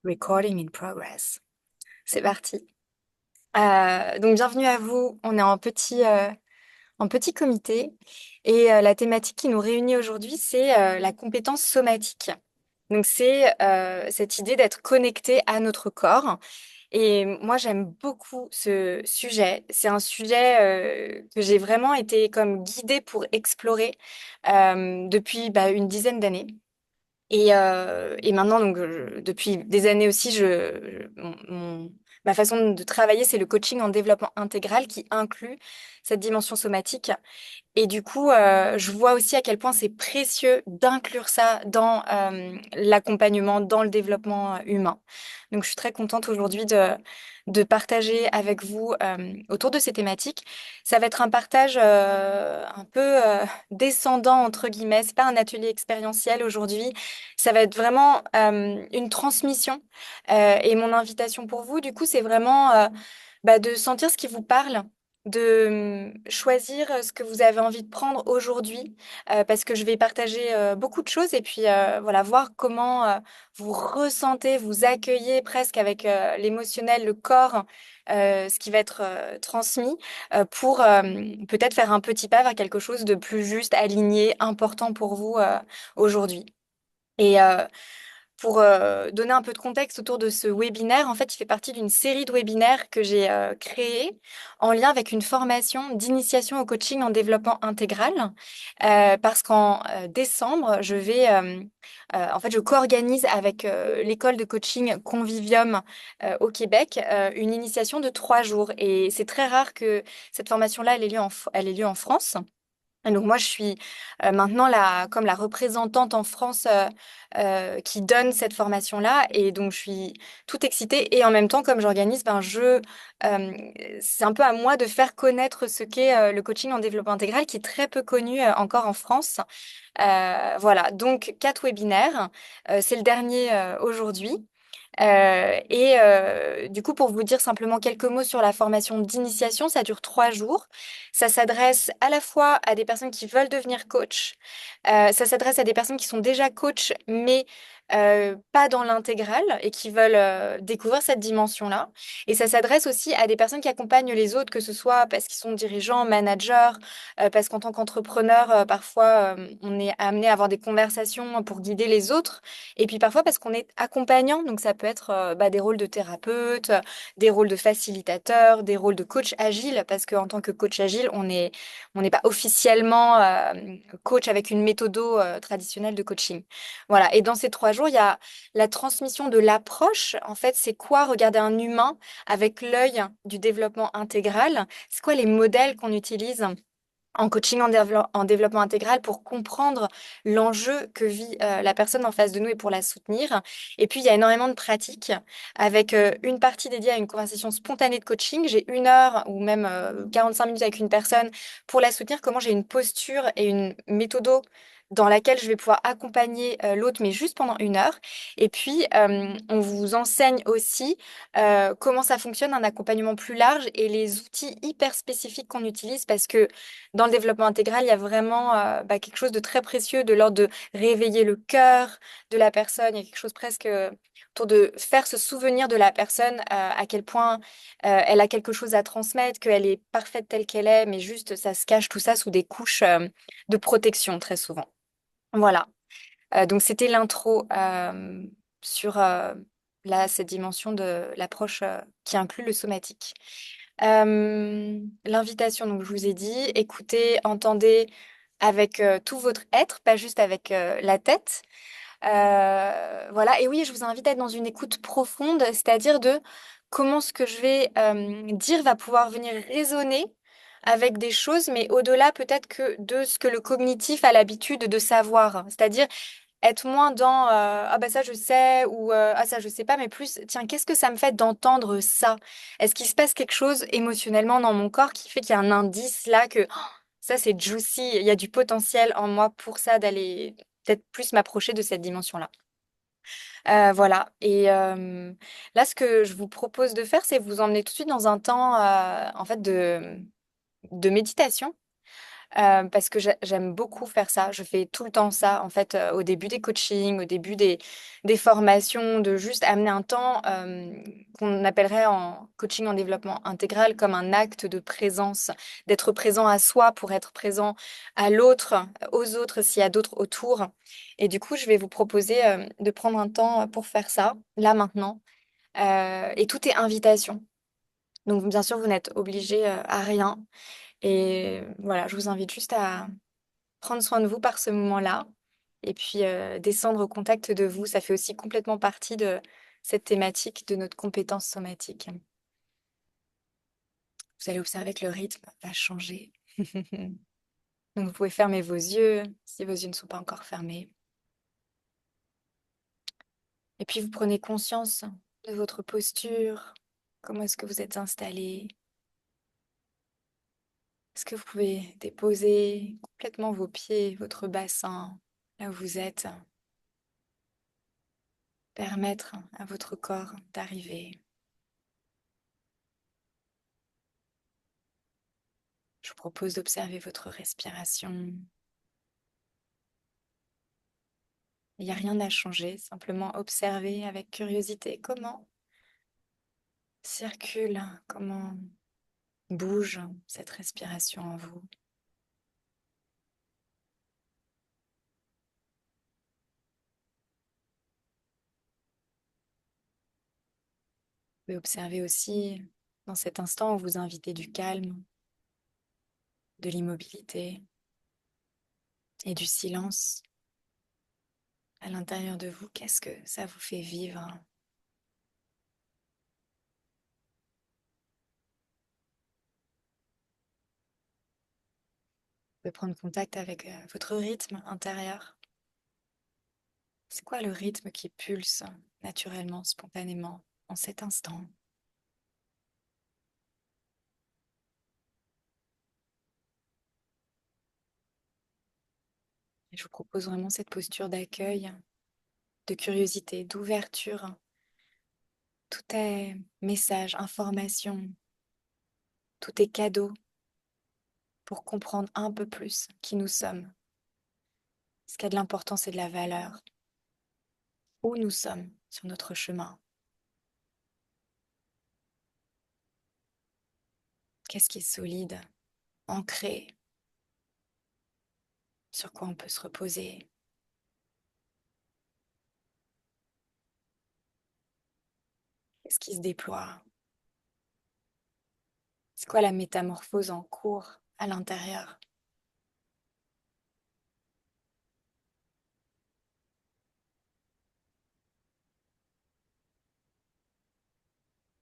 Recording in progress. C'est parti. Donc bienvenue à vous. On est en petit comité et la thématique qui nous réunit aujourd'hui, c'est la compétence somatique. Donc c'est cette idée d'être connecté à notre corps. Et moi, j'aime beaucoup ce sujet. C'est un sujet que j'ai vraiment été comme guidée pour explorer depuis une dizaine d'années. Et maintenant, donc, depuis des années aussi, ma façon de travailler, c'est le coaching en développement intégral qui inclut cette dimension somatique. Et du coup, je vois aussi à quel point c'est précieux d'inclure ça dans l'accompagnement, dans le développement humain. Donc, je suis très contente aujourd'hui de partager avec vous autour de ces thématiques. Ça va être un partage un peu descendant, entre guillemets. C'est pas un atelier expérientiel aujourd'hui. Ça va être vraiment une transmission. Et mon invitation pour vous, du coup, c'est vraiment de sentir ce qui vous parle, de choisir ce que vous avez envie de prendre aujourd'hui, parce que je vais partager beaucoup de choses et puis voilà, voir comment vous ressentez, vous accueillez presque avec l'émotionnel, le corps, ce qui va être transmis pour peut-être faire un petit pas vers quelque chose de plus juste, aligné, important pour vous aujourd'hui. Et pour donner un peu de contexte autour de ce webinaire, en fait, il fait partie d'une série de webinaires que j'ai créée en lien avec une formation d'initiation au coaching en développement intégral. Parce qu'en décembre, en fait, je co-organise avec l'école de coaching Convivium au Québec une initiation de 3 jours. Et c'est très rare que cette formation-là, elle ait lieu en France. Et donc moi, je suis maintenant comme la représentante en France qui donne cette formation-là. Et donc, je suis toute excitée. Et en même temps, comme j'organise, c'est un peu à moi de faire connaître ce qu'est le coaching en développement intégral, qui est très peu connu encore en France. Voilà, donc 4 webinaires. C'est le dernier aujourd'hui. Du coup, pour vous dire simplement quelques mots sur la formation d'initiation, ça dure 3 jours. Ça s'adresse à la fois à des personnes qui veulent devenir coach, ça s'adresse à des personnes qui sont déjà coach, mais pas dans l'intégrale et qui veulent découvrir cette dimension-là. Et ça s'adresse aussi à des personnes qui accompagnent les autres, que ce soit parce qu'ils sont dirigeants, managers, parce qu'en tant qu'entrepreneur, parfois, on est amené à avoir des conversations pour guider les autres. Et puis parfois parce qu'on est accompagnant, donc ça peut être des rôles de thérapeute, des rôles de facilitateur, des rôles de coach agile, parce qu'en tant que coach agile, on n'est pas officiellement coach avec une méthodo traditionnelle de coaching. Voilà. Et dans ces 3 jours, il y a la transmission de l'approche. En fait, c'est quoi regarder un humain avec l'œil du développement intégral? C'est quoi les modèles qu'on utilise en coaching en développement intégral pour comprendre l'enjeu que vit la personne en face de nous et pour la soutenir. Et puis, il y a énormément de pratiques avec une partie dédiée à une conversation spontanée de coaching. J'ai 1 heure ou même 45 minutes avec une personne pour la soutenir, comment j'ai une posture et une méthode dans laquelle je vais pouvoir accompagner l'autre, mais juste pendant 1 heure. Et puis, on vous enseigne aussi comment ça fonctionne, un accompagnement plus large et les outils hyper spécifiques qu'on utilise parce que dans le développement intégral, il y a vraiment quelque chose de très précieux de l'ordre de réveiller le cœur de la personne. Il y a quelque chose presque autour de faire se souvenir de la personne à quel point elle a quelque chose à transmettre, qu'elle est parfaite telle qu'elle est, mais juste ça se cache tout ça sous des couches de protection très souvent. Voilà. Donc c'était l'intro sur cette dimension de l'approche qui inclut le somatique. L'invitation, donc je vous ai dit, écoutez, entendez avec tout votre être, pas juste avec la tête. Voilà, et oui, je vous invite à être dans une écoute profonde, c'est-à-dire de comment ce que je vais dire va pouvoir venir résonner avec des choses, mais au-delà peut-être que de ce que le cognitif a l'habitude de savoir. C'est-à-dire être moins dans ah bah ça je sais ou ah ça je sais pas, mais plus tiens, qu'est-ce que ça me fait d'entendre ça? Est-ce qu'il se passe quelque chose émotionnellement dans mon corps qui fait qu'il y a un indice là que oh, ça c'est juicy, il y a du potentiel en moi pour ça d'aller peut-être plus m'approcher de cette dimension-là. Voilà. Et là, ce que je vous propose de faire, c'est vous emmener tout de suite dans un temps en fait de méditation parce que j'aime beaucoup faire ça. Je fais tout le temps ça, en fait, au début des coachings, au début des formations, de juste amener un temps qu'on appellerait en coaching en développement intégral comme un acte de présence, d'être présent à soi pour être présent à l'autre, aux autres s'il y a d'autres autour. Et du coup, je vais vous proposer de prendre un temps pour faire ça, là maintenant. Et tout est invitation. Donc, bien sûr, vous n'êtes obligé à rien. Et voilà, je vous invite juste à prendre soin de vous par ce moment-là et puis descendre au contact de vous. Ça fait aussi complètement partie de cette thématique de notre compétence somatique. Vous allez observer que le rythme va changer. Donc, vous pouvez fermer vos yeux si vos yeux ne sont pas encore fermés. Et puis, vous prenez conscience de votre posture. Comment est-ce que vous êtes installé? Est-ce que vous pouvez déposer complètement vos pieds, votre bassin, là où vous êtes? Permettre à votre corps d'arriver. Je vous propose d'observer votre respiration. Il n'y a rien à changer, simplement observer avec curiosité comment circule, comment bouge cette respiration en vous. Vous pouvez observer aussi dans cet instant où vous invitez du calme, de l'immobilité et du silence à l'intérieur de vous. Qu'est-ce que ça vous fait vivre? Vous pouvez prendre contact avec votre rythme intérieur. C'est quoi le rythme qui pulse naturellement, spontanément, en cet instant? Et je vous propose vraiment cette posture d'accueil, de curiosité, d'ouverture. Tout est message, information, tout est cadeau pour comprendre un peu plus qui nous sommes. Ce qui a de l'importance et de la valeur. Où nous sommes sur notre chemin. Qu'est-ce qui est solide, ancré, sur quoi on peut se reposer. Qu'est-ce qui se déploie? C'est quoi la métamorphose en cours à l'intérieur?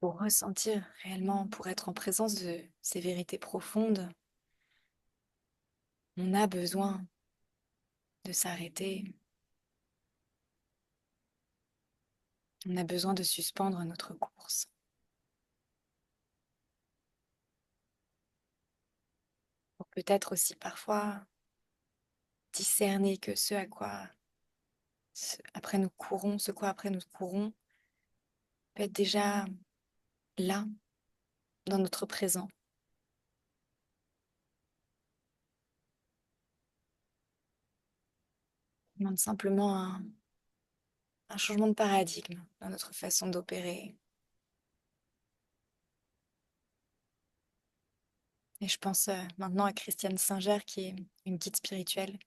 Pour ressentir réellement, pour être en présence de ces vérités profondes, on a besoin de s'arrêter. On a besoin de suspendre notre course. Pour peut-être aussi parfois discerner que après nous courons, ce quoi après nous courons, peut être déjà là, dans notre présent. On demande simplement un changement de paradigme dans notre façon d'opérer. Et je pense maintenant à Christiane Singer, qui est une guide spirituelle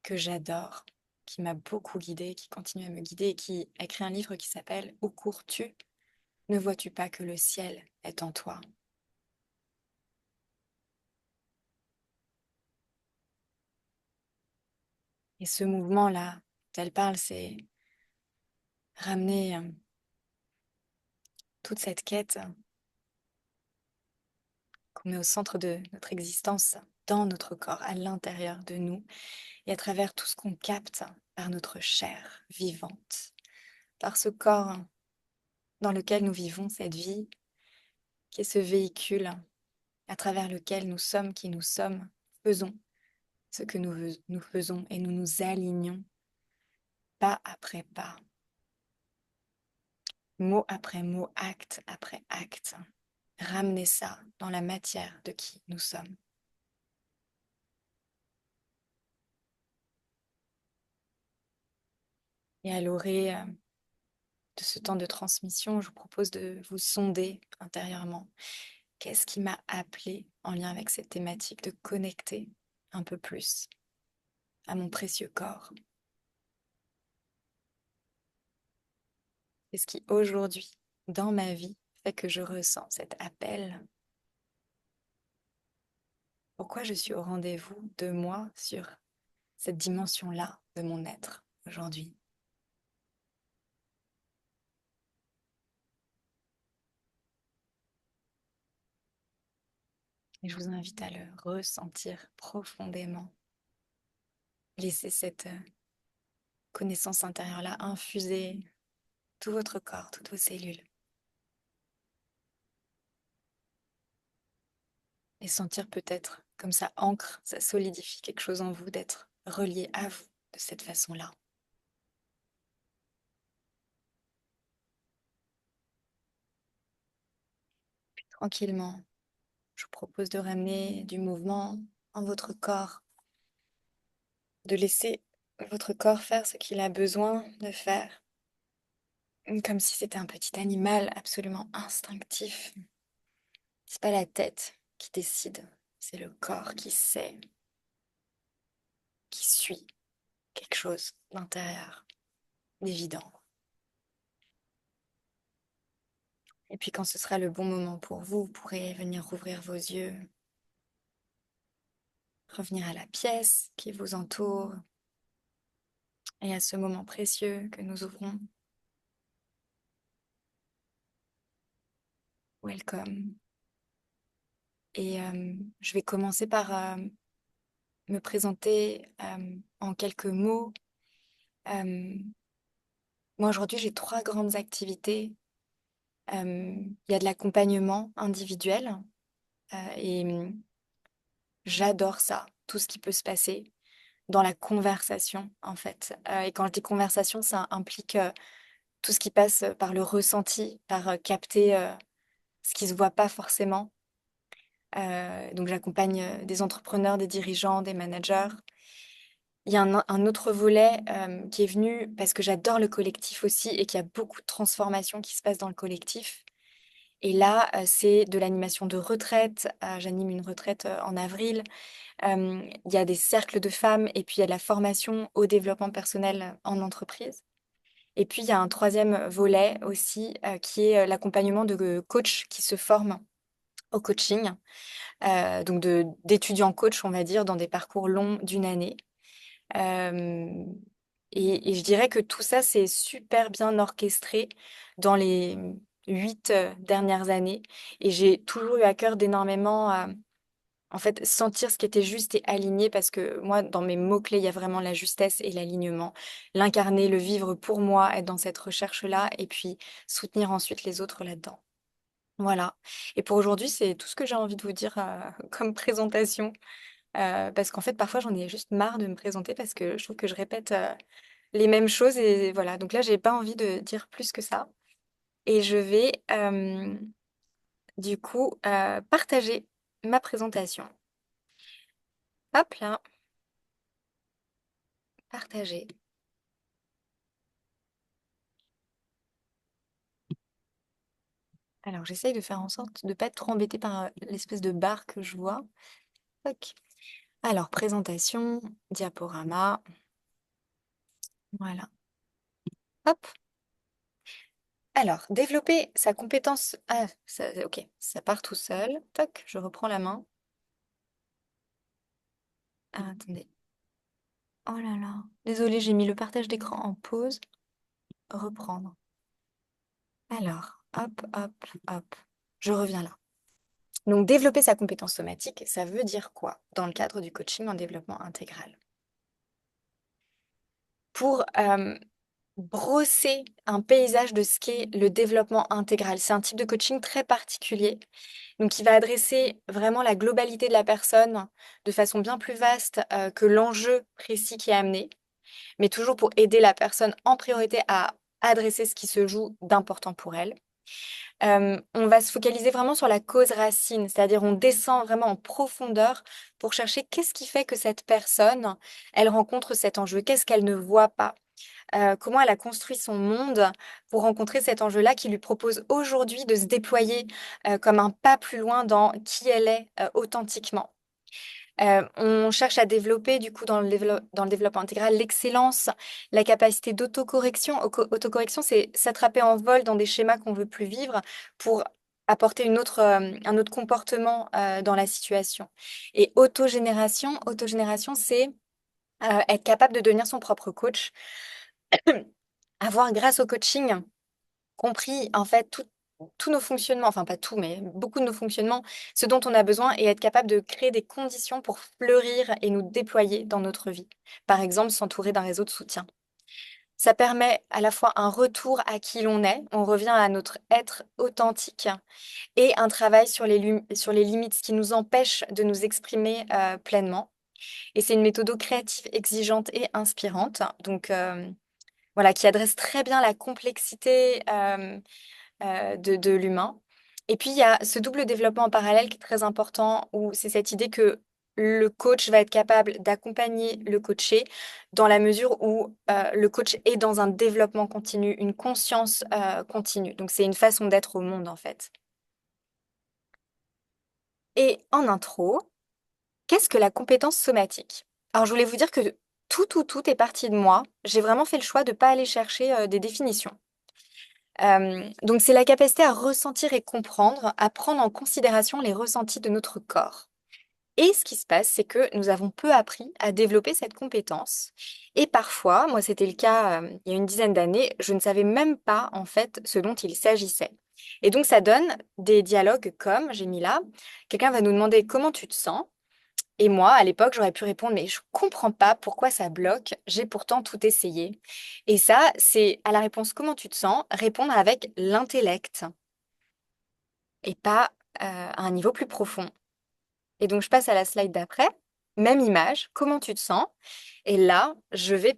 que j'adore, qui m'a beaucoup guidée, qui continue à me guider et qui a écrit un livre qui s'appelle Où cours-tu? Ne vois-tu pas que le ciel est en toi? Et ce mouvement-là, dont elle parle, c'est ramener toute cette quête qu'on met au centre de notre existence, dans notre corps, à l'intérieur de nous, et à travers tout ce qu'on capte par notre chair vivante, par ce corps dans lequel nous vivons cette vie, qui est ce véhicule à travers lequel nous sommes qui nous sommes, faisons ce que nous faisons et nous nous alignons pas après pas, mot après mot, acte après acte. Ramener ça dans la matière de qui nous sommes. Et à l'orée de ce temps de transmission, je vous propose de vous sonder intérieurement. Qu'est-ce qui m'a appelé en lien avec cette thématique de connecter un peu plus à mon précieux corps? Qu'est-ce qui aujourd'hui, dans ma vie, fait que je ressens cet appel? Pourquoi je suis au rendez-vous de moi sur cette dimension-là de mon être aujourd'hui? Et je vous invite à le ressentir profondément. Laissez cette connaissance intérieure-là infuser tout votre corps, toutes vos cellules. Et sentir peut-être comme ça ancre, ça solidifie quelque chose en vous, d'être relié à vous de cette façon-là. Tranquillement, je vous propose de ramener du mouvement en votre corps, de laisser votre corps faire ce qu'il a besoin de faire, comme si c'était un petit animal absolument instinctif. C'est pas la tête qui décide, c'est le corps qui sait, qui suit quelque chose d'intérieur, d'évident. Et puis quand ce sera le bon moment pour vous, vous pourrez venir rouvrir vos yeux, revenir à la pièce qui vous entoure et à ce moment précieux que nous ouvrons. Welcome. Et je vais commencer par me présenter en quelques mots. Euh, Moi, aujourd'hui, j'ai trois grandes activités. Il y a de l'accompagnement individuel et j'adore ça, tout ce qui peut se passer dans la conversation, en fait. Et quand je dis conversation, ça implique tout ce qui passe par le ressenti, par capter ce qui se voit pas forcément. Donc j'accompagne des entrepreneurs, des dirigeants, des managers. Il y a un autre volet qui est venu parce que j'adore le collectif aussi et qu'il y a beaucoup de transformations qui se passent dans le collectif. Et là, c'est de l'animation de retraite. J'anime une retraite en avril. Il y a des cercles de femmes et puis il y a de la formation au développement personnel en entreprise. Et puis il y a un troisième volet aussi qui est l'accompagnement de coachs qui se forment au coaching, donc d'étudiants coachs, on va dire, dans des parcours longs d'une année. Euh, et je dirais que tout ça, c'est super bien orchestré dans les 8 dernières années. Et j'ai toujours eu à cœur d'énormément, en fait, sentir ce qui était juste et aligné, parce que moi, dans mes mots-clés, il y a vraiment la justesse et l'alignement. L'incarner, le vivre pour moi, être dans cette recherche-là, et puis soutenir ensuite les autres là-dedans. Voilà. Et pour aujourd'hui, c'est tout ce que j'ai envie de vous dire comme présentation. Parce qu'en fait, parfois, j'en ai juste marre de me présenter parce que je trouve que je répète les mêmes choses. Et voilà. Donc là, j'ai pas envie de dire plus que ça. Et je vais du coup partager ma présentation. Hop là, partager. Alors, j'essaye de faire en sorte de ne pas être trop embêtée par l'espèce de barre que je vois. Tac. Alors, présentation, diaporama. Voilà. Hop. Alors, développer sa compétence. Ah, ça, ok, ça part tout seul. Toc, je reprends la main. Ah, attendez. Oh là là. Désolée, j'ai mis le partage d'écran en pause. Reprendre. Alors, hop, hop, hop. Je reviens là. Donc, développer sa compétence somatique, ça veut dire quoi dans le cadre du coaching en développement intégral? Pour brosser un paysage de ce qu'est le développement intégral, c'est un type de coaching très particulier. Donc, il va adresser vraiment la globalité de la personne de façon bien plus vaste que l'enjeu précis qui est amené, mais toujours pour aider la personne en priorité à adresser ce qui se joue d'important pour elle. On va se focaliser vraiment sur la cause racine, c'est-à-dire on descend vraiment en profondeur pour chercher qu'est-ce qui fait que cette personne, elle rencontre cet enjeu, qu'est-ce qu'elle ne voit pas, comment elle a construit son monde pour rencontrer cet enjeu-là qui lui propose aujourd'hui de se déployer comme un pas plus loin dans qui elle est authentiquement. On cherche à développer, du coup, dans le développement intégral, l'excellence, la capacité d'autocorrection. Autocorrection, c'est s'attraper en vol dans des schémas qu'on veut plus vivre pour apporter un autre comportement dans la situation. Et autogénération, c'est être capable de devenir son propre coach, avoir, grâce au coaching, compris en fait tous nos fonctionnements, enfin pas tout, mais beaucoup de nos fonctionnements, ce dont on a besoin et être capable de créer des conditions pour fleurir et nous déployer dans notre vie. Par exemple, s'entourer d'un réseau de soutien. Ça permet à la fois un retour à qui l'on est, on revient à notre être authentique, et un travail sur les limites, ce qui nous empêche de nous exprimer pleinement. Et c'est une méthode créative, exigeante et inspirante, donc voilà, qui adresse très bien la complexité de l'humain. Et puis, il y a ce double développement en parallèle qui est très important, où c'est cette idée que le coach va être capable d'accompagner le coaché dans la mesure où le coach est dans un développement continu, une conscience continue. Donc, c'est une façon d'être au monde, en fait. Et en intro, qu'est-ce que la compétence somatique? Alors, je voulais vous dire que tout est parti de moi. J'ai vraiment fait le choix de ne pas aller chercher des définitions. Donc, c'est la capacité à ressentir et comprendre, à prendre en considération les ressentis de notre corps. Et ce qui se passe, c'est que nous avons peu appris à développer cette compétence. Et parfois, moi c'était le cas il y a une dizaine d'années, je ne savais même pas en fait ce dont il s'agissait. Et donc ça donne des dialogues comme, j'ai mis là, quelqu'un va nous demander comment tu te sens. Et moi, à l'époque, j'aurais pu répondre, mais je comprends pas pourquoi ça bloque, j'ai pourtant tout essayé. Et ça, c'est à la réponse comment tu te sens, répondre avec l'intellect et pas à un niveau plus profond. Et donc, je passe à la slide d'après, même image, comment tu te sens. Et là, je vais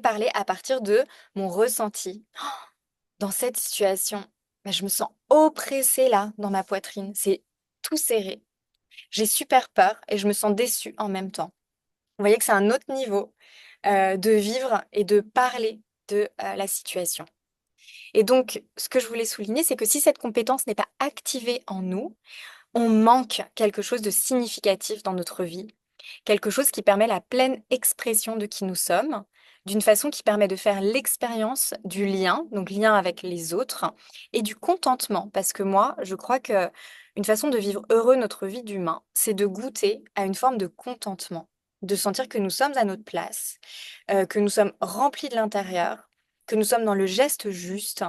parler à partir de mon ressenti. Dans cette situation, ben, je me sens oppressée là, dans ma poitrine, c'est tout serré. J'ai super peur et je me sens déçue en même temps. Vous voyez que c'est un autre niveau de vivre et de parler de la situation. Et donc, ce que je voulais souligner, c'est que si cette compétence n'est pas activée en nous, on manque quelque chose de significatif dans notre vie, quelque chose qui permet la pleine expression de qui nous sommes, d'une façon qui permet de faire l'expérience du lien, donc lien avec les autres, et du contentement. Parce que moi, je crois que une façon de vivre heureux notre vie d'humain, c'est de goûter à une forme de contentement, de sentir que nous sommes à notre place, que nous sommes remplis de l'intérieur, que nous sommes dans le geste juste,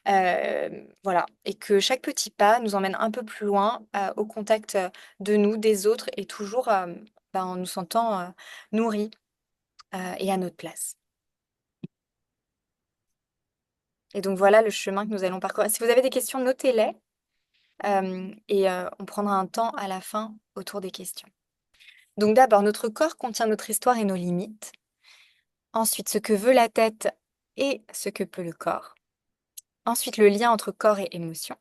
voilà, et que chaque petit pas nous emmène un peu plus loin au contact de nous, des autres, et toujours en nous sentant nourris et à notre place. Et donc voilà le chemin que nous allons parcourir. Si vous avez des questions, notez-les et on prendra un temps à la fin autour des questions. Donc d'abord, notre corps contient notre histoire et nos limites. Ensuite, ce que veut la tête et ce que peut le corps. Ensuite, le lien entre corps et émotion.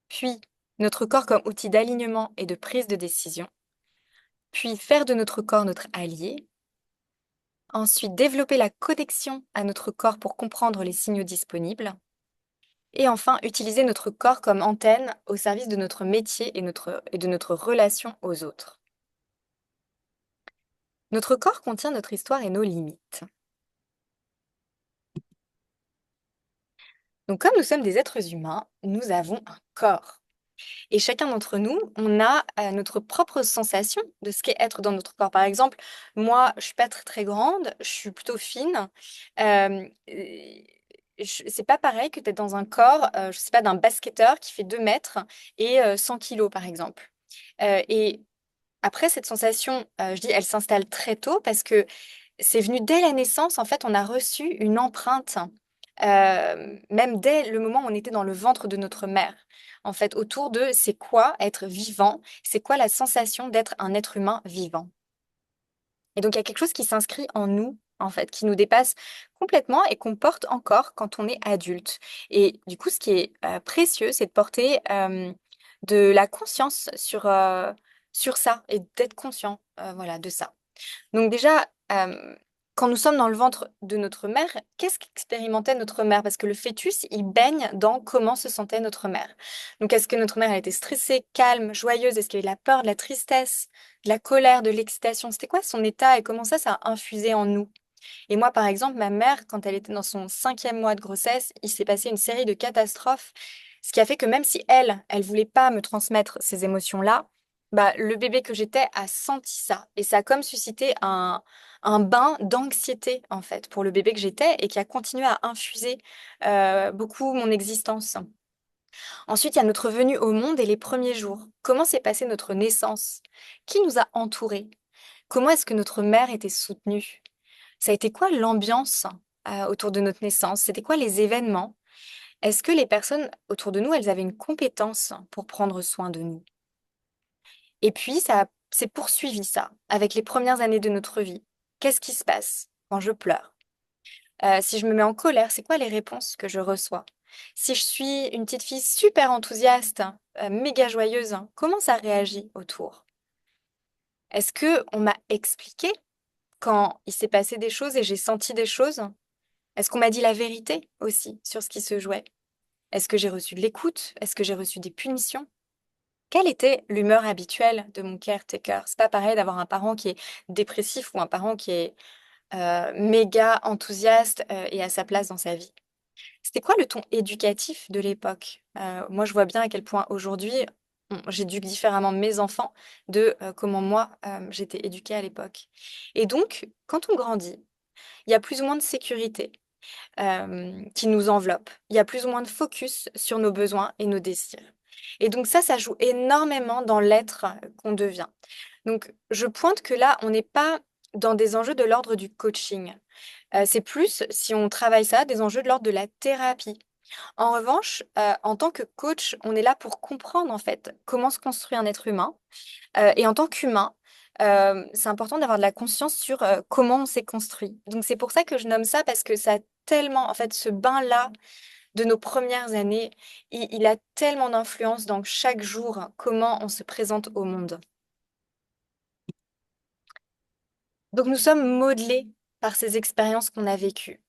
Puis, notre corps comme outil d'alignement et de prise de décision. Puis, faire de notre corps notre allié. Ensuite, développer la connexion à notre corps pour comprendre les signaux disponibles. Et enfin, utiliser notre corps comme antenne au service de notre métier et de notre relation aux autres. Notre corps contient notre histoire et nos limites. Donc, comme nous sommes des êtres humains, nous avons un corps. Et chacun d'entre nous, on a notre propre sensation de ce qu'est être dans notre corps. Par exemple, moi, je suis pas très, très grande, je suis plutôt fine. C'est pas pareil que d'être dans un corps, je sais pas, d'un basketteur qui fait 2 mètres et 100 kilos, par exemple. Et après, cette sensation, je dis, elle s'installe très tôt parce que c'est venu dès la naissance. En fait, on a reçu une empreinte, même dès le moment où on était dans le ventre de notre mère. En fait, autour de c'est quoi être vivant, c'est quoi la sensation d'être un être humain vivant. Et donc, il y a quelque chose qui s'inscrit en nous, en fait, qui nous dépasse complètement et qu'on porte encore quand on est adulte. Et du coup, ce qui est précieux, c'est de porter de la conscience sur ça et d'être conscient voilà, de ça. Donc déjà, Quand nous sommes dans le ventre de notre mère, qu'est-ce qu'expérimentait notre mère? Parce que le fœtus, il baigne dans comment se sentait notre mère. Donc, est-ce que notre mère, elle était stressée, calme, joyeuse? Est-ce qu'il y avait de la peur, de la tristesse, de la colère, de l'excitation? C'était quoi son état et comment ça a infusé en nous? Et moi, par exemple, ma mère, quand elle était dans son 5e mois de grossesse, il s'est passé une série de catastrophes, ce qui a fait que même si elle voulait pas me transmettre ces émotions-là, bah, le bébé que j'étais a senti ça. Et ça a comme suscité un bain d'anxiété, en fait, pour le bébé que j'étais et qui a continué à infuser beaucoup mon existence. Ensuite, il y a notre venue au monde et les premiers jours. Comment s'est passée notre naissance? Qui nous a entourés? Comment est-ce que notre mère était soutenue? Ça a été quoi l'ambiance autour de notre naissance? C'était quoi les événements? Est-ce que les personnes autour de nous, elles avaient une compétence pour prendre soin de nous? Et puis, ça s'est poursuivi ça, avec les premières années de notre vie. Qu'est-ce qui se passe quand je pleure? Si je me mets en colère, c'est quoi les réponses que je reçois? Si je suis une petite fille super enthousiaste, méga joyeuse, comment ça réagit autour? Est-ce que on m'a expliqué quand il s'est passé des choses et j'ai senti des choses? Est-ce qu'on m'a dit la vérité aussi sur ce qui se jouait? Est-ce que j'ai reçu de l'écoute? Est-ce que j'ai reçu des punitions? Quelle était l'humeur habituelle de mon caretaker? C'est pas pareil d'avoir un parent qui est dépressif ou un parent qui est méga enthousiaste et à sa place dans sa vie. C'était quoi le ton éducatif de l'époque? Moi, je vois bien à quel point aujourd'hui, j'éduque différemment mes enfants de comment moi, j'étais éduquée à l'époque. Et donc, quand on grandit, il y a plus ou moins de sécurité qui nous enveloppe. Il y a plus ou moins de focus sur nos besoins et nos désirs. Et donc ça joue énormément dans l'être qu'on devient. Donc je pointe que là, on n'est pas dans des enjeux de l'ordre du coaching. C'est plus, si on travaille ça, des enjeux de l'ordre de la thérapie. En revanche, en tant que coach, on est là pour comprendre en fait comment se construit un être humain. Et en tant qu'humain, c'est important d'avoir de la conscience sur comment on s'est construit. Donc c'est pour ça que je nomme ça parce que ça a tellement, en fait, ce bain-là de nos premières années, il a tellement d'influence dans chaque jour, comment on se présente au monde. Donc nous sommes modelés par ces expériences qu'on a vécues.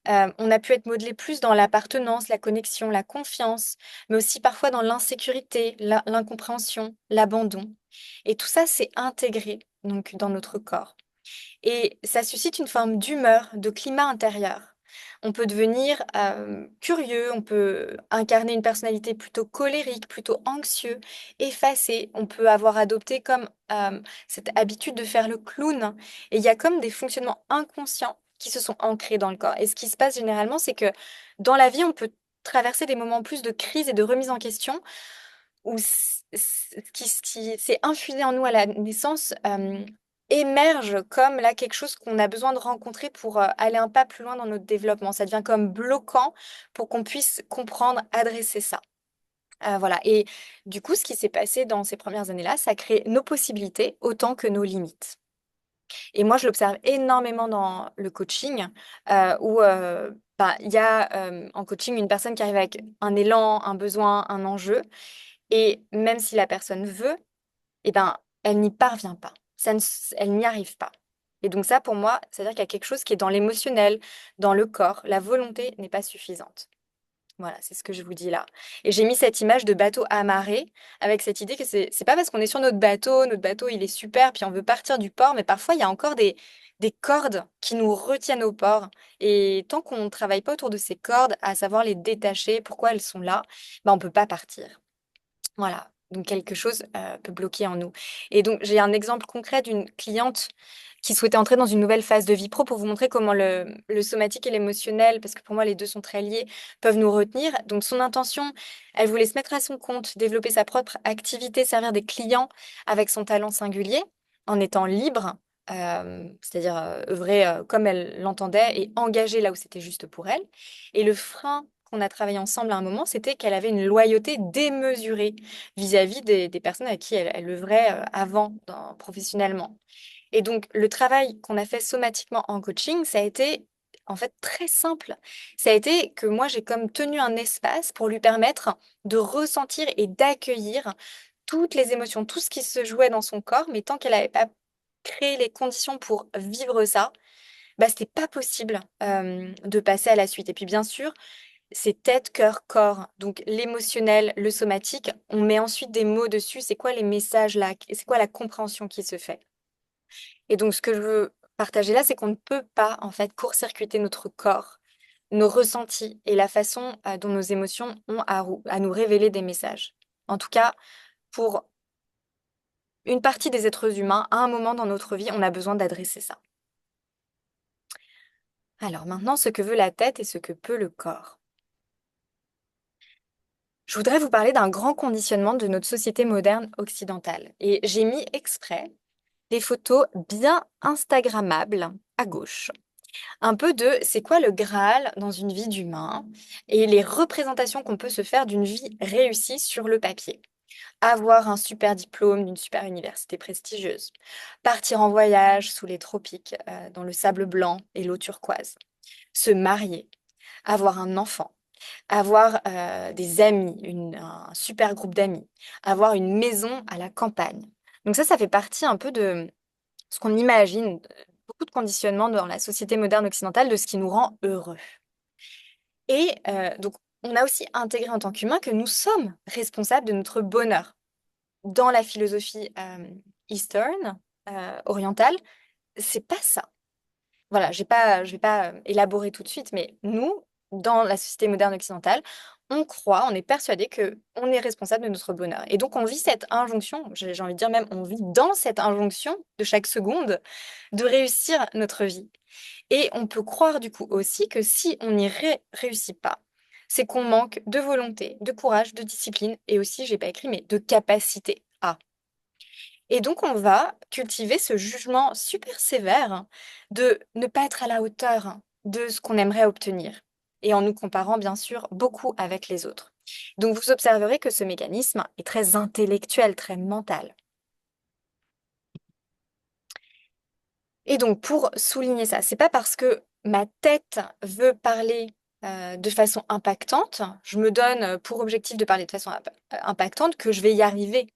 On a pu être modelé plus dans l'appartenance, la connexion, la confiance, mais aussi parfois dans l'insécurité, l'incompréhension, l'abandon. Et tout ça, c'est intégré donc dans notre corps. Et ça suscite une forme d'humeur, de climat intérieur. On peut devenir curieux, on peut incarner une personnalité plutôt colérique, plutôt anxieux, effacé. On peut avoir adopté comme cette habitude de faire le clown. Et il y a comme des fonctionnements inconscients qui se sont ancrés dans le corps. Et ce qui se passe généralement, c'est que dans la vie, on peut traverser des moments plus de crise et de remise en question où ce qui s'est infusé en nous à la naissance émerge comme là quelque chose qu'on a besoin de rencontrer pour aller un pas plus loin dans notre développement. Ça devient comme bloquant pour qu'on puisse comprendre, adresser ça. Voilà. Et du coup, ce qui s'est passé dans ces premières années-là, ça crée nos possibilités autant que nos limites. Et moi, je l'observe énormément dans le coaching, où bah, il y a en coaching une personne qui arrive avec un élan, un besoin, un enjeu. Et même si la personne veut, eh ben, elle n'y parvient pas. Elle n'y arrive pas. Et donc ça, pour moi, c'est-à-dire qu'il y a quelque chose qui est dans l'émotionnel, dans le corps. La volonté n'est pas suffisante. Voilà, c'est ce que je vous dis là. Et j'ai mis cette image de bateau amarré avec cette idée que c'est pas parce qu'on est sur notre bateau il est super, puis on veut partir du port, mais parfois il y a encore des cordes qui nous retiennent au port. Et tant qu'on ne travaille pas autour de ces cordes, à savoir les détacher, pourquoi elles sont là, ben on peut pas partir. Voilà, donc quelque chose peut bloquer en nous. Et donc, j'ai un exemple concret d'une cliente qui souhaitait entrer dans une nouvelle phase de vie pro pour vous montrer comment le somatique et l'émotionnel, parce que pour moi, les deux sont très liés, peuvent nous retenir. Donc, son intention, elle voulait se mettre à son compte, développer sa propre activité, servir des clients avec son talent singulier, en étant libre, c'est-à-dire œuvrer comme elle l'entendait et engager là où c'était juste pour elle. Et le frein qu'on a travaillé ensemble à un moment, c'était qu'elle avait une loyauté démesurée vis-à-vis des personnes avec qui elle œuvrait avant, professionnellement. Et donc, le travail qu'on a fait somatiquement en coaching, ça a été en fait très simple. Ça a été que moi, j'ai comme tenu un espace pour lui permettre de ressentir et d'accueillir toutes les émotions, tout ce qui se jouait dans son corps, mais tant qu'elle n'avait pas créé les conditions pour vivre ça, bah, c'était pas possible de passer à la suite. Et puis bien sûr, c'est tête, cœur, corps. Donc l'émotionnel, le somatique, on met ensuite des mots dessus. C'est quoi les messages là? C'est quoi la compréhension qui se fait? Et donc ce que je veux partager là, c'est qu'on ne peut pas en fait court-circuiter notre corps, nos ressentis et la façon dont nos émotions ont à nous révéler des messages. En tout cas, pour une partie des êtres humains, à un moment dans notre vie, on a besoin d'adresser ça. Alors maintenant, ce que veut la tête et ce que peut le corps. Je voudrais vous parler d'un grand conditionnement de notre société moderne occidentale. Et j'ai mis exprès des photos bien Instagrammables à gauche. Un peu de c'est quoi le Graal dans une vie d'humain et les représentations qu'on peut se faire d'une vie réussie sur le papier. Avoir un super diplôme d'une super université prestigieuse. Partir en voyage sous les tropiques, dans le sable blanc et l'eau turquoise. Se marier. Avoir un enfant. Avoir des amis, un super groupe d'amis. Avoir une maison à la campagne. Donc ça fait partie un peu de ce qu'on imagine, beaucoup de conditionnements dans la société moderne occidentale de ce qui nous rend heureux. Et donc, on a aussi intégré en tant qu'humains que nous sommes responsables de notre bonheur. Dans la philosophie Eastern, orientale, c'est pas ça. Voilà, je vais pas élaborer tout de suite, mais nous, dans la société moderne occidentale, on croit, on est persuadé que on est responsable de notre bonheur. Et donc, on vit cette injonction, j'ai envie de dire même, on vit dans cette injonction de chaque seconde de réussir notre vie. Et on peut croire du coup aussi que si on n'y réussit pas, c'est qu'on manque de volonté, de courage, de discipline et aussi, j'ai pas écrit, mais de capacité à. Et donc, on va cultiver ce jugement super sévère de ne pas être à la hauteur de ce qu'on aimerait obtenir. Et en nous comparant, bien sûr, beaucoup avec les autres. Donc, vous observerez que ce mécanisme est très intellectuel, très mental. Et donc, pour souligner ça, c'est pas parce que ma tête veut parler de façon impactante, je me donne pour objectif de parler de façon impactante que je vais y arriver.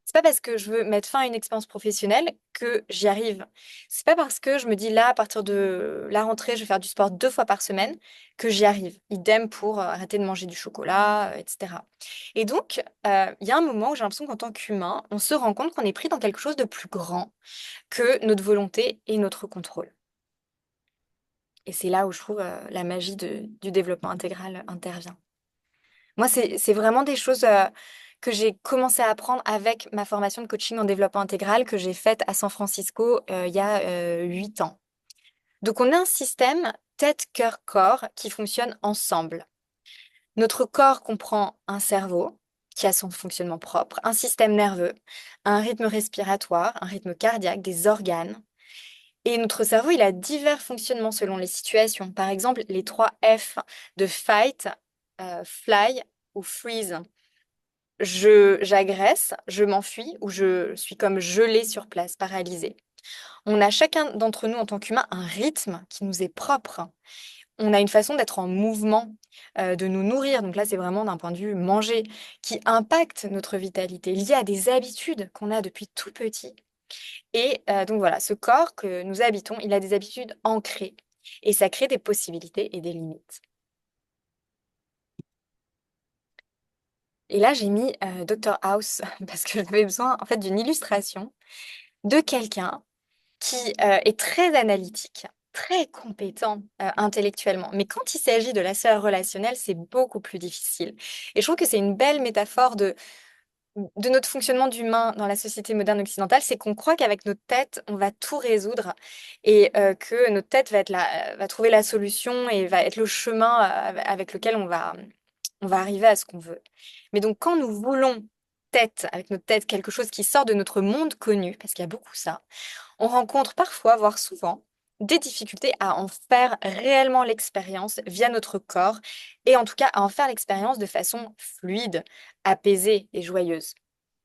C'est pas parce que je veux mettre fin à une expérience professionnelle que j'y arrive. C'est pas parce que je me dis là, à partir de la rentrée, je vais faire du sport 2 fois par semaine que j'y arrive. Idem pour arrêter de manger du chocolat, etc. Et donc, il y a un moment où j'ai l'impression qu'en tant qu'humain, on se rend compte qu'on est pris dans quelque chose de plus grand que notre volonté et notre contrôle. Et c'est là où je trouve la magie du développement intégral intervient. Moi, c'est vraiment des choses que j'ai commencé à apprendre avec ma formation de coaching en développement intégral que j'ai faite à San Francisco il y a 8 ans. Donc, on a un système tête, cœur, corps qui fonctionne ensemble. Notre corps comprend un cerveau qui a son fonctionnement propre, un système nerveux, un rythme respiratoire, un rythme cardiaque, des organes. Et notre cerveau, il a divers fonctionnements selon les situations. Par exemple, les 3 F de fight, fly ou freeze. J'agresse, je m'enfuis ou je suis comme gelée sur place, paralysée. On a chacun d'entre nous en tant qu'humain un rythme qui nous est propre. On a une façon d'être en mouvement, de nous nourrir. Donc là, c'est vraiment d'un point de vue manger qui impacte notre vitalité, lié à des habitudes qu'on a depuis tout petit. Et donc voilà, ce corps que nous habitons, il a des habitudes ancrées et ça crée des possibilités et des limites. Et là, j'ai mis Dr House parce que j'avais besoin en fait d'une illustration de quelqu'un qui est très analytique, très compétent intellectuellement. Mais quand il s'agit de la sphère relationnelle, c'est beaucoup plus difficile. Et je trouve que c'est une belle métaphore de notre fonctionnement d'humain dans la société moderne occidentale, c'est qu'on croit qu'avec notre tête, on va tout résoudre et que notre tête va être va trouver la solution et va être le chemin avec lequel on va arriver à ce qu'on veut. Mais donc, quand nous voulons tête, avec notre tête, quelque chose qui sort de notre monde connu, parce qu'il y a beaucoup ça, on rencontre parfois, voire souvent, des difficultés à en faire réellement l'expérience via notre corps et en tout cas à en faire l'expérience de façon fluide, apaisée et joyeuse.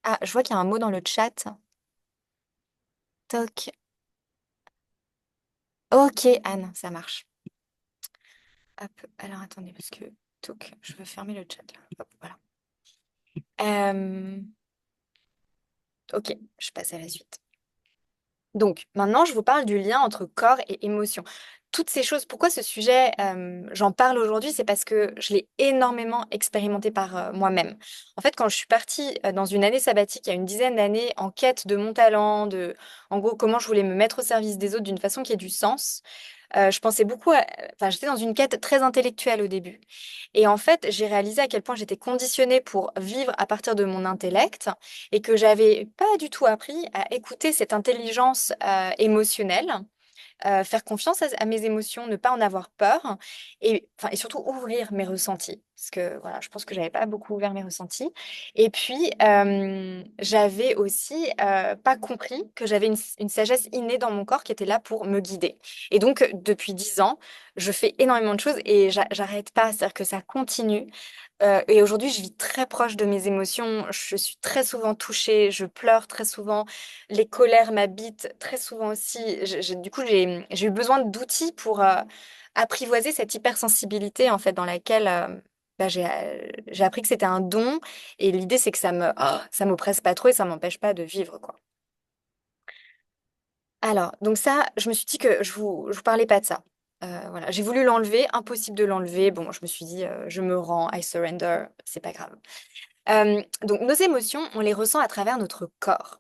Ah, je vois qu'il y a un mot dans le chat. Toc. Ok, Anne, ça marche. Hop, alors attendez, parce que toc, je veux fermer le chat là. Hop, voilà. Euh, Ok, je passe à la suite. Donc, maintenant, je vous parle du lien entre corps et émotion. Toutes ces choses, pourquoi ce sujet, j'en parle aujourd'hui, c'est parce que je l'ai énormément expérimenté par moi-même. En fait, quand je suis partie dans une année sabbatique, il y a une dizaine d'années, en quête de mon talent, en gros, comment je voulais me mettre au service des autres d'une façon qui ait du sens, je pensais beaucoup enfin, j'étais dans une quête très intellectuelle au début. Et en fait, j'ai réalisé à quel point j'étais conditionnée pour vivre à partir de mon intellect et que j'avais pas du tout appris à écouter cette intelligence émotionnelle, faire confiance à mes émotions, ne pas en avoir peur et, enfin, et surtout ouvrir mes ressentis. Parce que voilà, je pense que j'avais pas beaucoup ouvert mes ressentis. Et puis, j'avais aussi pas compris que j'avais une sagesse innée dans mon corps qui était là pour me guider. Et donc, depuis 10 ans, je fais énormément de choses et j'arrête pas. C'est-à-dire que ça continue. Et aujourd'hui, je vis très proche de mes émotions. Je suis très souvent touchée, je pleure très souvent. Les colères m'habitent très souvent aussi. Du coup, j'ai eu besoin d'outils pour apprivoiser cette hypersensibilité en fait dans laquelle bah, j'ai appris que c'était un don. Et l'idée, c'est que ça m'oppresse pas trop et ça m'empêche pas de vivre, quoi. Alors, donc ça, je me suis dit que je vous parlais pas de ça. Voilà, j'ai voulu l'enlever, impossible de l'enlever. Bon, je me suis dit, je me rends, I surrender, c'est pas grave. Donc, nos émotions, on les ressent à travers notre corps.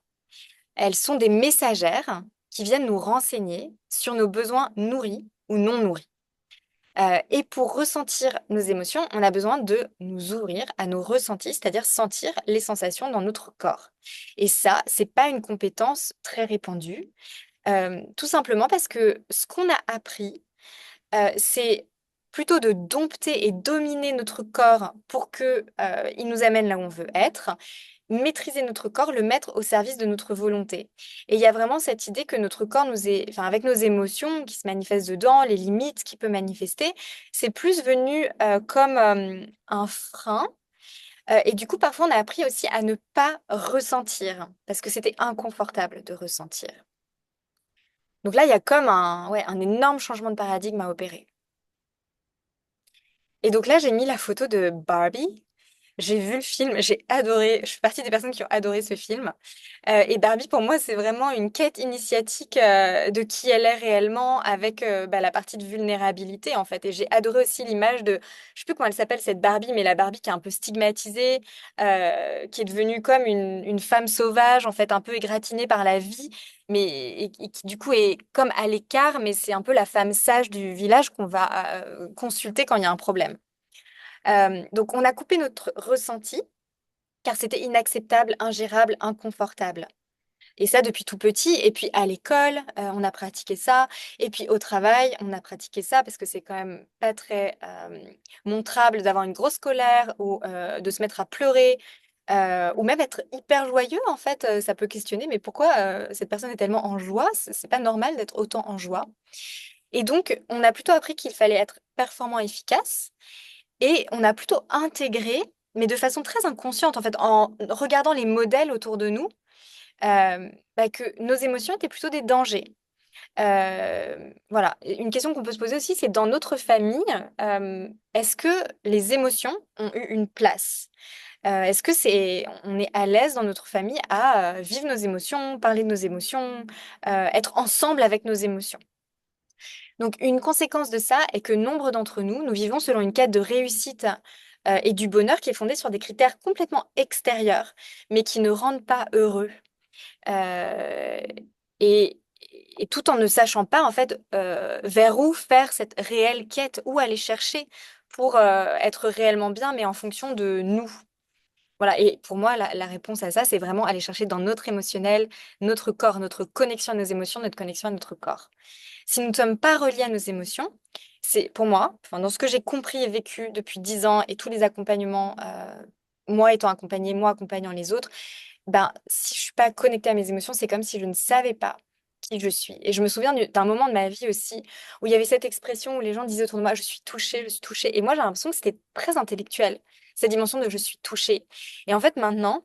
Elles sont des messagères qui viennent nous renseigner sur nos besoins nourris ou non nourris. Et pour ressentir nos émotions, on a besoin de nous ouvrir à nos ressentis, c'est-à-dire sentir les sensations dans notre corps. Et ça, c'est pas une compétence très répandue, tout simplement parce que ce qu'on a appris, c'est plutôt de dompter et dominer notre corps pour que, il nous amène là où on veut être, maîtriser notre corps, le mettre au service de notre volonté. Et il y a vraiment cette idée que notre corps enfin, avec nos émotions qui se manifestent dedans, les limites qu'il peut manifester, c'est plus venu comme un frein. Et du coup, parfois, on a appris aussi à ne pas ressentir parce que c'était inconfortable de ressentir. Donc là, il y a comme ouais, un énorme changement de paradigme à opérer. Et donc là, j'ai mis la photo de Barbie. J'ai vu le film, j'ai adoré. Je fais partie des personnes qui ont adoré ce film. Et Barbie, pour moi, c'est vraiment une quête initiatique de qui elle est réellement avec bah, la partie de vulnérabilité, en fait. Et j'ai adoré aussi l'image je sais plus comment elle s'appelle, cette Barbie, mais la Barbie qui est un peu stigmatisée, qui est devenue comme une femme sauvage, en fait, un peu égratignée par la vie, mais et qui, du coup, est comme à l'écart, mais c'est un peu la femme sage du village qu'on va consulter quand il y a un problème. Donc, on a coupé notre ressenti car c'était inacceptable, ingérable, inconfortable. Et ça depuis tout petit. Et puis à l'école, on a pratiqué ça. Et puis au travail, on a pratiqué ça parce que c'est quand même pas très montrable d'avoir une grosse colère ou de se mettre à pleurer. Ou même être hyper joyeux, en fait, ça peut questionner, mais pourquoi cette personne est tellement en joie? C'est pas normal d'être autant en joie. Et donc, on a plutôt appris qu'il fallait être performant, efficace, et on a plutôt intégré, mais de façon très inconsciente, en fait, en regardant les modèles autour de nous, bah, que nos émotions étaient plutôt des dangers. Voilà. Une question qu'on peut se poser aussi, c'est dans notre famille, est-ce que les émotions ont eu une place? Est-ce que on est à l'aise dans notre famille à vivre nos émotions, parler de nos émotions, être ensemble avec nos émotions? Donc, une conséquence de ça est que nombre d'entre nous, nous vivons selon une quête de réussite et du bonheur qui est fondée sur des critères complètement extérieurs, mais qui ne rendent pas heureux. Euh, et, et tout en ne sachant pas, en fait, vers où faire cette réelle quête, où aller chercher pour être réellement bien, mais en fonction de nous. Voilà, et pour moi, la réponse à ça, c'est vraiment aller chercher dans notre émotionnel, notre corps, notre connexion à nos émotions, notre connexion à notre corps. Si nous ne sommes pas reliés à nos émotions, c'est pour moi, enfin, dans ce que j'ai compris et vécu depuis 10 ans et tous les accompagnements, moi étant accompagnée, moi accompagnant les autres, ben, si je suis pas connectée à mes émotions, c'est comme si je ne savais pas qui je suis. Et je me souviens d'un moment de ma vie aussi où il y avait cette expression où les gens disaient autour de moi, je suis touchée, je suis touchée. Et moi, j'ai l'impression que c'était très intellectuel, cette dimension de je suis touchée. Et en fait, maintenant,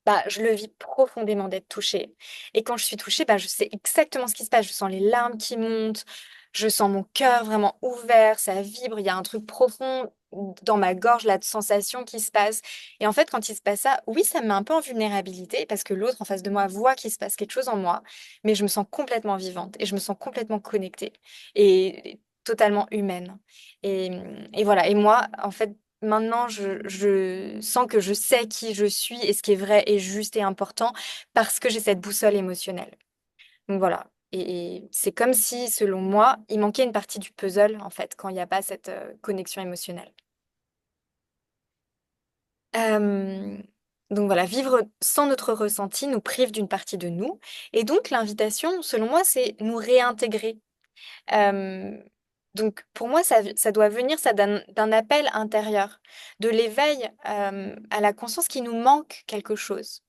bah, je le vis profondément d'être touchée. Et quand je suis touchée, bah, je sais exactement ce qui se passe. Je sens les larmes qui montent, je sens mon cœur vraiment ouvert, ça vibre, il y a un truc profond. dans ma gorge, la sensation qui se passe. Et en fait, quand il se passe ça, oui, ça me met un peu en vulnérabilité parce que l'autre en face de moi voit qu'il se passe quelque chose en moi, mais je me sens complètement vivante et je me sens complètement connectée et totalement humaine. Et, et voilà. Et moi, en fait, maintenant, je sens que je sais qui je suis et ce qui est vrai et juste et important parce que j'ai cette boussole émotionnelle. Donc voilà. Et c'est comme si, selon moi, il manquait une partie du puzzle, en fait, quand il n'y a pas cette connexion émotionnelle. Euh, donc voilà, vivre sans notre ressenti nous prive d'une partie de nous. Et donc l'invitation, selon moi, c'est nous réintégrer. Euh, donc pour moi, ça doit venir ça d'un appel intérieur, de l'éveil à la conscience qu'il nous manque quelque chose.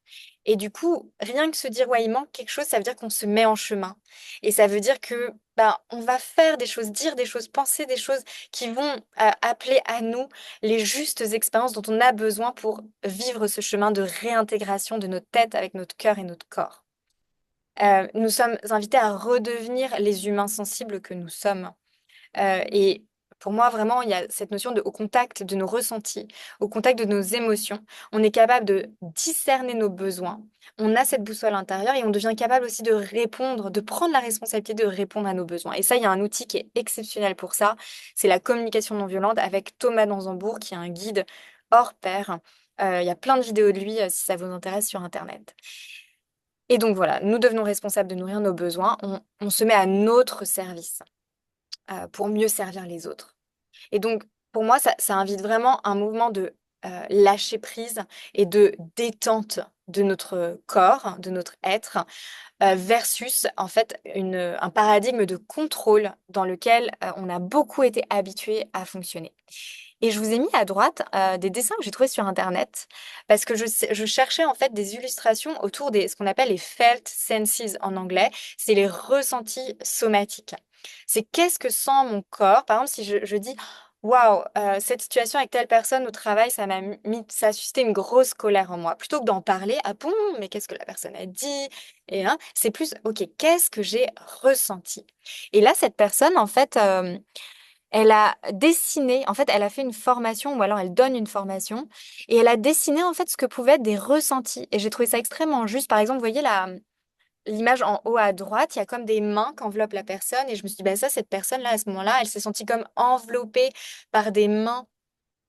Et du coup, rien que se dire, ouais, il manque quelque chose, ça veut dire qu'on se met en chemin. Et ça veut dire que ben, on va faire des choses, dire des choses, penser des choses qui vont appeler à nous les justes expériences dont on a besoin pour vivre ce chemin de réintégration de notre tête avec notre cœur et notre corps. Nous sommes invités à redevenir les humains sensibles que nous sommes. Et pour moi, vraiment, il y a cette notion de au contact de nos ressentis, au contact de nos émotions. On est capable de discerner nos besoins. On a cette boussole intérieure et on devient capable aussi de répondre, de prendre la responsabilité de répondre à nos besoins. Et ça, il y a un outil qui est exceptionnel pour ça. C'est la communication non violente avec Thomas Danzambourg, qui est un guide hors pair. Il y a plein de vidéos de lui si ça vous intéresse sur Internet. Et donc voilà, nous devenons responsables de nourrir nos besoins. On se met à notre service pour mieux servir les autres. Et donc, pour moi, ça invite vraiment un mouvement de lâcher prise et de détente de notre corps, de notre être, versus en fait un paradigme de contrôle dans lequel on a beaucoup été habitué à fonctionner. Et je vous ai mis à droite des dessins que j'ai trouvés sur Internet parce que je cherchais en fait des illustrations autour des ce qu'on appelle les felt senses en anglais, c'est les ressentis somatiques. C'est qu'est-ce que sent mon corps? Par exemple, si je dis waouh, cette situation avec telle personne au travail, ça a suscité une grosse colère en moi. Plutôt que d'en parler, ah bon, mais qu'est-ce que la personne a dit? Et hein, c'est plus, ok, qu'est-ce que j'ai ressenti? Et là, cette personne, en fait, elle a dessiné, en fait, elle a fait une formation, ou alors elle donne une formation, et elle a dessiné, en fait, ce que pouvaient être des ressentis. Et j'ai trouvé ça extrêmement juste. Par exemple, vous voyez l'image en haut à droite, il y a comme des mains qu'enveloppent la personne, et je me suis dit, bah ça, cette personne-là, à ce moment-là, elle s'est sentie comme enveloppée par des mains.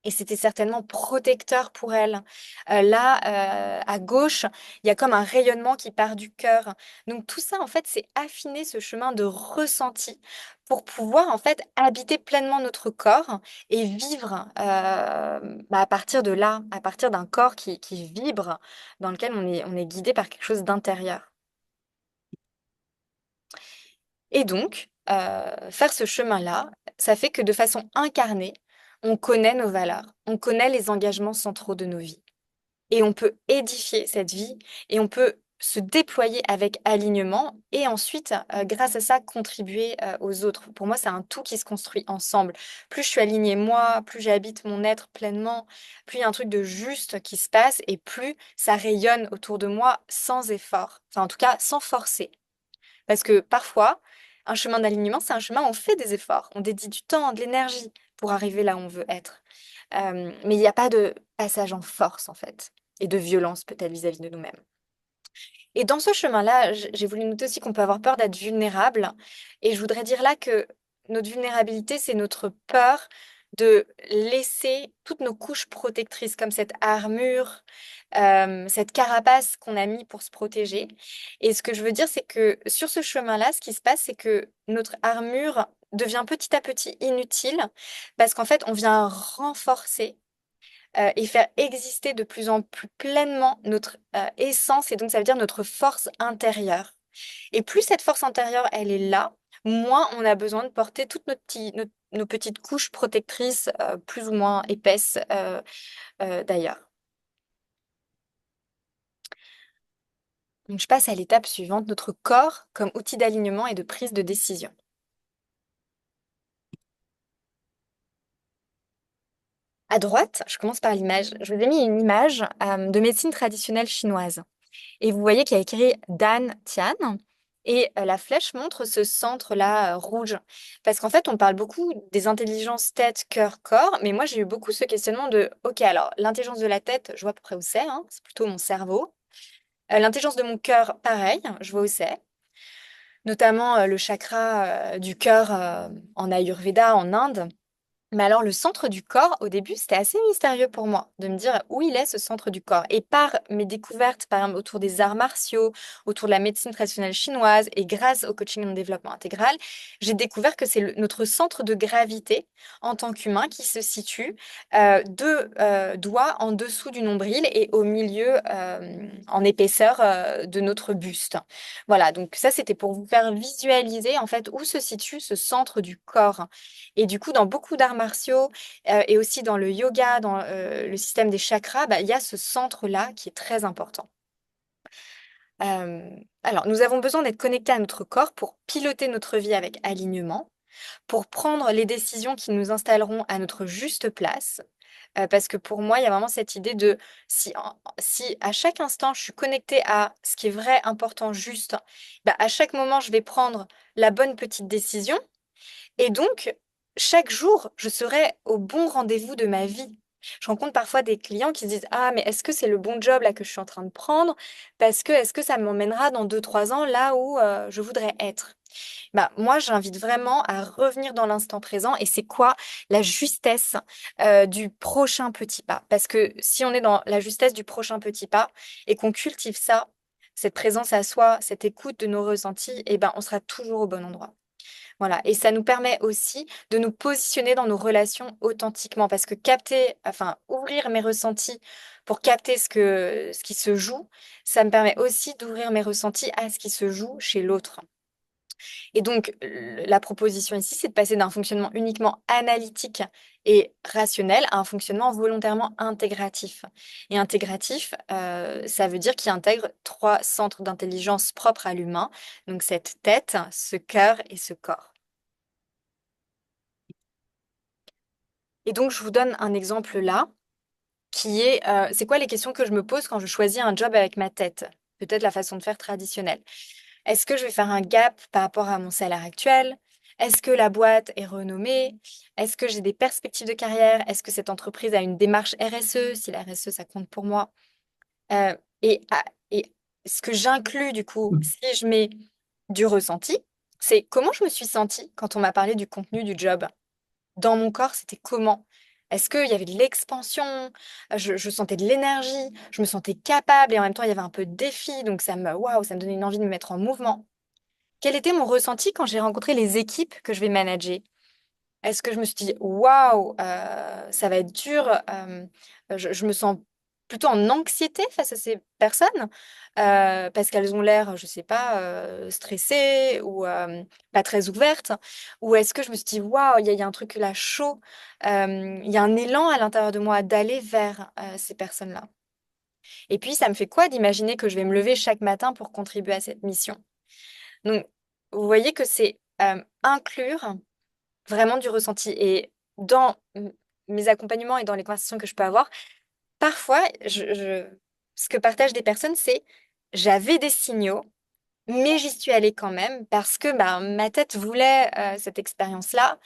Et c'était certainement protecteur pour elle. Là, à gauche, il y a comme un rayonnement qui part du cœur. Donc tout ça, en fait, c'est affiner ce chemin de ressenti pour pouvoir, en fait, habiter pleinement notre corps et vivre à partir de là, à partir d'un corps qui vibre, dans lequel on est guidé par quelque chose d'intérieur. Et donc, faire ce chemin-là, ça fait que de façon incarnée, on connaît nos valeurs, on connaît les engagements centraux de nos vies. Et on peut édifier cette vie et on peut se déployer avec alignement et ensuite, grâce à ça, contribuer aux autres. Pour moi, c'est un tout qui se construit ensemble. Plus je suis alignée moi, plus j'habite mon être pleinement, plus il y a un truc de juste qui se passe et plus ça rayonne autour de moi sans effort. Enfin, en tout cas, sans forcer. Parce que parfois, un chemin d'alignement, c'est un chemin où on fait des efforts, on dédie du temps, de l'énergie pour arriver là où on veut être. Mais il n'y a pas de passage en force, en fait, et de violence peut-être vis-à-vis de nous-mêmes. Et dans ce chemin-là, j'ai voulu noter aussi qu'on peut avoir peur d'être vulnérable. Et je voudrais dire là que notre vulnérabilité, c'est notre peur de laisser toutes nos couches protectrices, comme cette armure, cette carapace qu'on a mis pour se protéger. Et ce que je veux dire, c'est que sur ce chemin-là, ce qui se passe, c'est que notre armure devient petit à petit inutile parce qu'en fait, on vient renforcer et faire exister de plus en plus pleinement notre essence et donc ça veut dire notre force intérieure. Et plus cette force intérieure, elle est là, moins on a besoin de porter toutes nos petites couches protectrices plus ou moins épaisses d'ailleurs. Donc je passe à l'étape suivante, notre corps comme outil d'alignement et de prise de décision. À droite, je commence par l'image. Je vous ai mis une image de médecine traditionnelle chinoise. Et vous voyez qu'il y a écrit Dan Tian. Et la flèche montre ce centre-là rouge. Parce qu'en fait, on parle beaucoup des intelligences tête, cœur, corps, mais moi, j'ai eu beaucoup ce questionnement de, OK, alors l'intelligence de la tête, je vois à peu près où c'est, hein, c'est plutôt mon cerveau. L'intelligence de mon cœur, pareil, je vois où c'est. Notamment le chakra du cœur en Ayurveda, en Inde. Mais alors, le centre du corps, au début, c'était assez mystérieux pour moi de me dire où il est ce centre du corps. Et par mes découvertes, par exemple, autour des arts martiaux, autour de la médecine traditionnelle chinoise et grâce au coaching en développement intégral, j'ai découvert que c'est notre centre de gravité en tant qu'humain qui se situe deux doigts en dessous du nombril et au milieu, en épaisseur de notre buste. Voilà, donc ça, c'était pour vous faire visualiser en fait où se situe ce centre du corps. Et du coup, dans beaucoup d'arts martiaux et aussi dans le yoga, dans le système des chakras, bah, il y a ce centre-là qui est très important. Euh, alors, nous avons besoin d'être connectés à notre corps pour piloter notre vie avec alignement, pour prendre les décisions qui nous installeront à notre juste place. Parce que pour moi, il y a vraiment cette idée de si à chaque instant je suis connectée à ce qui est vrai, important, juste, bah, à chaque moment je vais prendre la bonne petite décision et donc, chaque jour, je serai au bon rendez-vous de ma vie. Je rencontre parfois des clients qui se disent: Ah, mais est-ce que c'est le bon job là que je suis en train de prendre? Parce que est-ce que ça m'emmènera dans 2, 3 ans là où je voudrais être? Bah, moi, j'invite vraiment à revenir dans l'instant présent et c'est quoi la justesse du prochain petit pas? Parce que si on est dans la justesse du prochain petit pas et qu'on cultive ça, cette présence à soi, cette écoute de nos ressentis, eh ben, on sera toujours au bon endroit. Voilà, et ça nous permet aussi de nous positionner dans nos relations authentiquement parce que capter, enfin ouvrir mes ressentis pour capter ce qui se joue, ça me permet aussi d'ouvrir mes ressentis à ce qui se joue chez l'autre. Et donc, la proposition ici, c'est de passer d'un fonctionnement uniquement analytique et rationnel à un fonctionnement volontairement intégratif. Et intégratif, ça veut dire qu'il intègre 3 centres d'intelligence propres à l'humain, donc cette tête, ce cœur et ce corps. Et donc, je vous donne un exemple là, qui est, c'est quoi les questions que je me pose quand je choisis un job avec ma tête? Peut-être la façon de faire traditionnelle. Est-ce que je vais faire un gap par rapport à mon salaire actuel? Est-ce que la boîte est renommée? Est-ce que j'ai des perspectives de carrière? Est-ce que cette entreprise a une démarche RSE? Si la RSE, ça compte pour moi. Euh, et ce que j'inclus, du coup, si je mets du ressenti, c'est comment je me suis sentie quand on m'a parlé du contenu du job dans mon corps, c'était comment? Est-ce qu'il y avait de l'expansion? Je sentais de l'énergie, je me sentais capable et en même temps il y avait un peu de défi, donc waouh, ça me donnait une envie de me mettre en mouvement. Quel était mon ressenti quand j'ai rencontré les équipes que je vais manager? Est-ce que je me suis dit, waouh, ça va être dur, je me sens plutôt en anxiété face à ces personnes parce qu'elles ont l'air, je sais pas, stressées ou pas très ouvertes. Ou est-ce que je me suis dit, waouh, il y a un truc là chaud, il y a un élan à l'intérieur de moi d'aller vers ces personnes-là. Et puis, ça me fait quoi d'imaginer que je vais me lever chaque matin pour contribuer à cette mission? Donc, vous voyez que c'est inclure vraiment du ressenti. Et dans mes accompagnements et dans les conversations que je peux avoir, parfois, ce que partagent des personnes, c'est j'avais des signaux, mais j'y suis allée quand même parce que bah, ma tête voulait cette expérience-là.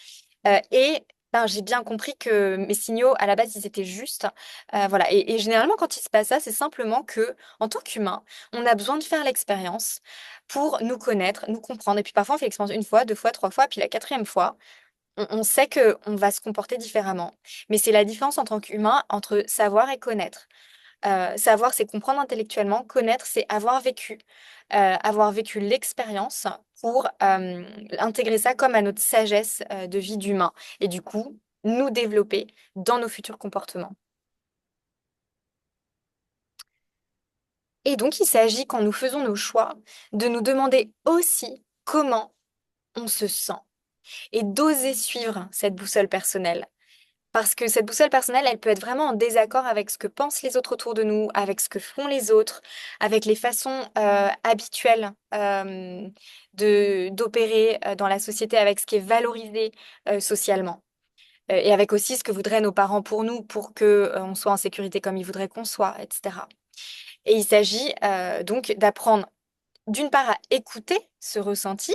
Et ben, j'ai bien compris que mes signaux, à la base, ils étaient justes. Voilà. Et généralement, quand il se passe ça, c'est simplement que, en tant qu'humain, on a besoin de faire l'expérience pour nous connaître, nous comprendre. Et puis parfois, on fait l'expérience 1 fois, 2 fois, 3 fois, puis la quatrième fois on sait que on va se comporter différemment. Mais c'est la différence en tant qu'humain entre savoir et connaître. Savoir, c'est comprendre intellectuellement. Connaître, c'est avoir vécu l'expérience pour intégrer ça comme à notre sagesse de vie d'humain. Et du coup, nous développer dans nos futurs comportements. Et donc, il s'agit, quand nous faisons nos choix, de nous demander aussi comment on se sent et d'oser suivre cette boussole personnelle. Parce que cette boussole personnelle, elle peut être vraiment en désaccord avec ce que pensent les autres autour de nous, avec ce que font les autres, avec les façons habituelles d'opérer dans la société, avec ce qui est valorisé socialement. Et avec aussi ce que voudraient nos parents pour nous, pour que on soit en sécurité comme ils voudraient qu'on soit, etc. Et il s'agit donc d'apprendre. d'une part à écouter ce ressenti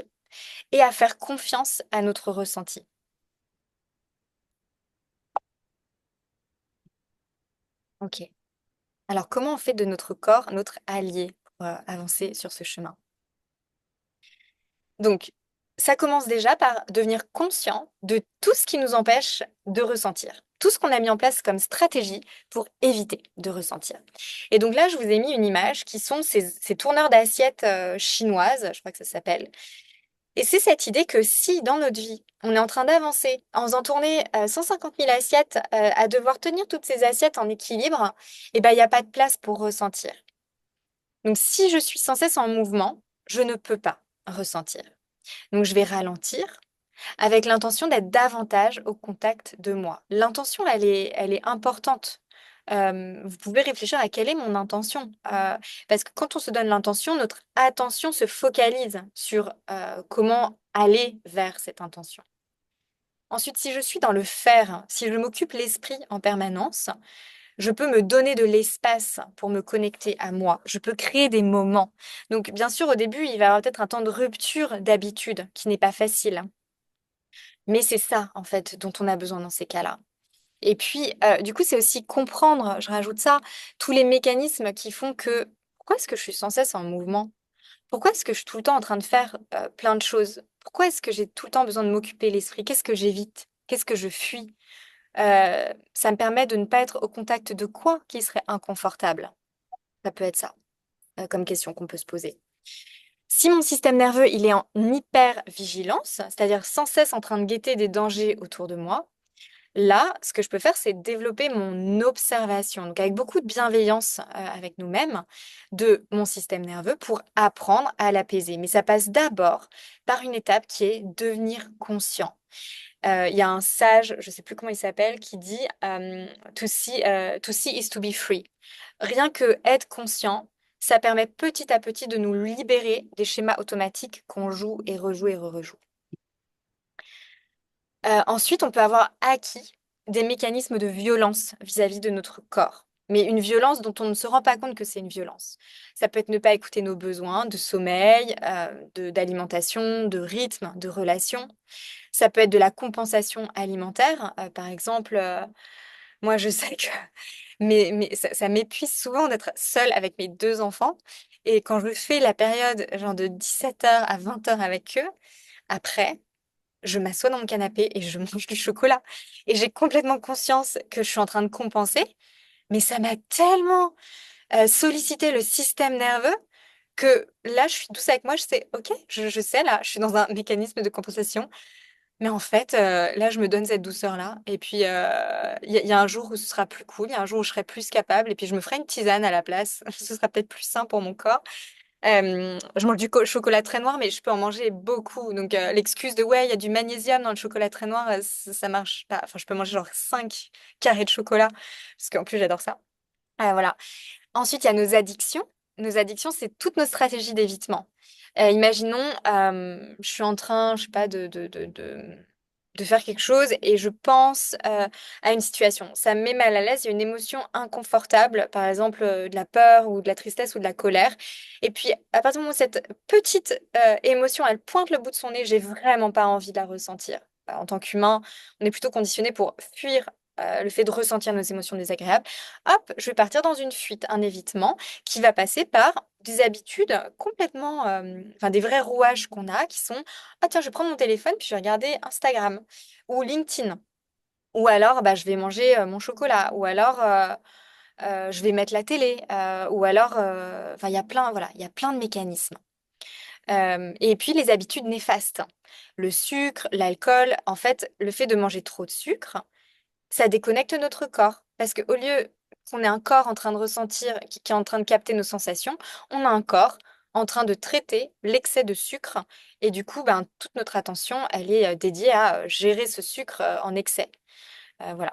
et à faire confiance à notre ressenti. Ok. Alors, comment on fait de notre corps notre allié pour avancer sur ce chemin? Donc, ça commence déjà par devenir conscient de tout ce qui nous empêche de ressentir. Tout ce qu'on a mis en place comme stratégie pour éviter de ressentir. Et donc là, je vous ai mis une image qui sont ces tourneurs d'assiettes chinoises, je crois que ça s'appelle. Et c'est cette idée que si dans notre vie, on est en train d'avancer en faisant tourner 150 000 assiettes, à devoir tenir toutes ces assiettes en équilibre, eh ben, il n'y a pas de place pour ressentir. Donc si je suis sans cesse en mouvement, je ne peux pas ressentir. Donc je vais ralentir avec l'intention d'être davantage au contact de moi. L'intention, elle est importante. Vous pouvez réfléchir à quelle est mon intention. Parce que quand on se donne l'intention, notre attention se focalise sur comment aller vers cette intention. Ensuite, si je suis dans le faire, si je m'occupe l'esprit en permanence, je peux me donner de l'espace pour me connecter à moi. Je peux créer des moments. Donc, bien sûr, au début, il va y avoir peut-être un temps de rupture d'habitude qui n'est pas facile. Mais c'est ça, en fait, dont on a besoin dans ces cas-là. Et puis, du coup, c'est aussi comprendre, je rajoute ça, tous les mécanismes qui font que pourquoi est-ce que je suis sans cesse en mouvement? Pourquoi est-ce que je suis tout le temps en train de faire plein de choses? Pourquoi est-ce que j'ai tout le temps besoin de m'occuper l'esprit? Qu'est-ce que j'évite? Qu'est-ce que je fuis? Ça me permet de ne pas être au contact de quoi qui serait inconfortable. Ça peut être ça, comme question qu'on peut se poser. Si mon système nerveux, il est en hyper-vigilance, c'est-à-dire sans cesse en train de guetter des dangers autour de moi, là, ce que je peux faire, c'est développer mon observation, donc avec beaucoup de bienveillance avec nous-mêmes, de mon système nerveux pour apprendre à l'apaiser. Mais ça passe d'abord par une étape qui est devenir conscient. Il y a un sage, je ne sais plus comment il s'appelle, qui dit to see is to be free. Rien que être conscient, ça permet petit à petit de nous libérer des schémas automatiques qu'on joue et rejoue et re-rejoue. Ensuite, on peut avoir acquis des mécanismes de violence vis-à-vis de notre corps. Mais une violence dont on ne se rend pas compte que c'est une violence. Ça peut être ne pas écouter nos besoins de sommeil, d'alimentation, de rythme, de relation. Ça peut être de la compensation alimentaire. Par exemple, moi, je sais que ça m'épuise souvent d'être seule avec mes deux enfants. Et quand je fais la période genre de 17h à 20h avec eux, après, je m'assois dans mon canapé et je mange du chocolat. Et j'ai complètement conscience que je suis en train de compenser, mais ça m'a tellement sollicité le système nerveux que là, je suis douce avec moi. Je sais, ok, je sais, là, je suis dans un mécanisme de compensation. Mais en fait, là, je me donne cette douceur-là. Et puis, il y a un jour où ce sera plus cool, il y a un jour où je serai plus capable. Et puis, je me ferai une tisane à la place. Ce sera peut-être plus sain pour mon corps. Je mange du chocolat très noir, mais je peux en manger beaucoup. Donc, l'excuse de ouais, il y a du magnésium dans le chocolat très noir, ça marche pas. Enfin, je peux manger genre 5 carrés de chocolat, parce qu'en plus, j'adore ça. Voilà. Ensuite, il y a nos addictions. Nos addictions, c'est toutes nos stratégies d'évitement. Imaginons, je suis en train, je sais pas, de faire quelque chose et je pense à une situation. Ça me met mal à l'aise, il y a une émotion inconfortable, par exemple de la peur ou de la tristesse ou de la colère. Et puis, à partir du moment où cette petite émotion, elle pointe le bout de son nez, j'ai vraiment pas envie de la ressentir. En tant qu'humain, on est plutôt conditionné pour fuir le fait de ressentir nos émotions désagréables. Hop, je vais partir dans une fuite, un évitement qui va passer par des habitudes complètement, enfin des vrais rouages qu'on a qui sont, ah tiens, je vais prendre mon téléphone puis je vais regarder Instagram ou LinkedIn. Ou alors, bah, je vais manger mon chocolat. Ou alors, je vais mettre la télé. Ou alors, enfin, il y a plein, voilà, il y a plein de mécanismes. Et puis, les habitudes néfastes. Le sucre, l'alcool. En fait, le fait de manger trop de sucre, ça déconnecte notre corps. Parce qu'au lieu qu'on ait un corps en train de ressentir, qui est en train de capter nos sensations, on a un corps en train de traiter l'excès de sucre. Et du coup, ben, toute notre attention, elle est dédiée à gérer ce sucre en excès. Voilà.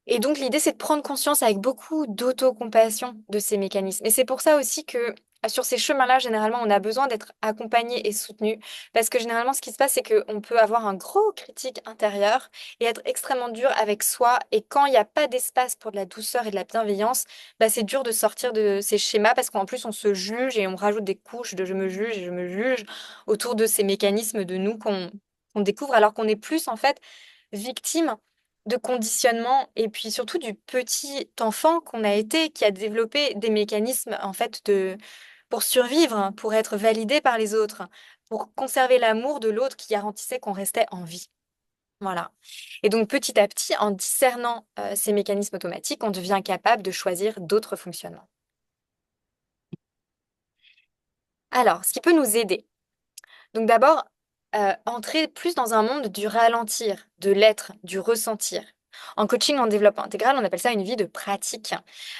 Et donc, l'idée, c'est de prendre conscience avec beaucoup d'autocompassion de ces mécanismes. Et c'est pour ça aussi que sur ces chemins-là, généralement, on a besoin d'être accompagné et soutenu parce que généralement, ce qui se passe, c'est qu'on peut avoir un gros critique intérieur et être extrêmement dur avec soi. Et quand il n'y a pas d'espace pour de la douceur et de la bienveillance, bah, c'est dur de sortir de ces schémas parce qu'en plus, on se juge et on rajoute des couches de je me juge et je me juge autour de ces mécanismes de nous qu'on découvre alors qu'on est plus, en fait, victime de conditionnement et puis surtout du petit enfant qu'on a été qui a développé des mécanismes en fait de pour survivre, hein, pour être validé par les autres, pour conserver l'amour de l'autre qui garantissait qu'on restait en vie. Voilà. Et donc petit à petit, en discernant ces mécanismes automatiques, on devient capable de choisir d'autres fonctionnements. Alors, ce qui peut nous aider. Donc d'abord, entrer plus dans un monde du ralentir, de l'être, du ressentir. En coaching en développement intégral, on appelle ça une vie de pratique,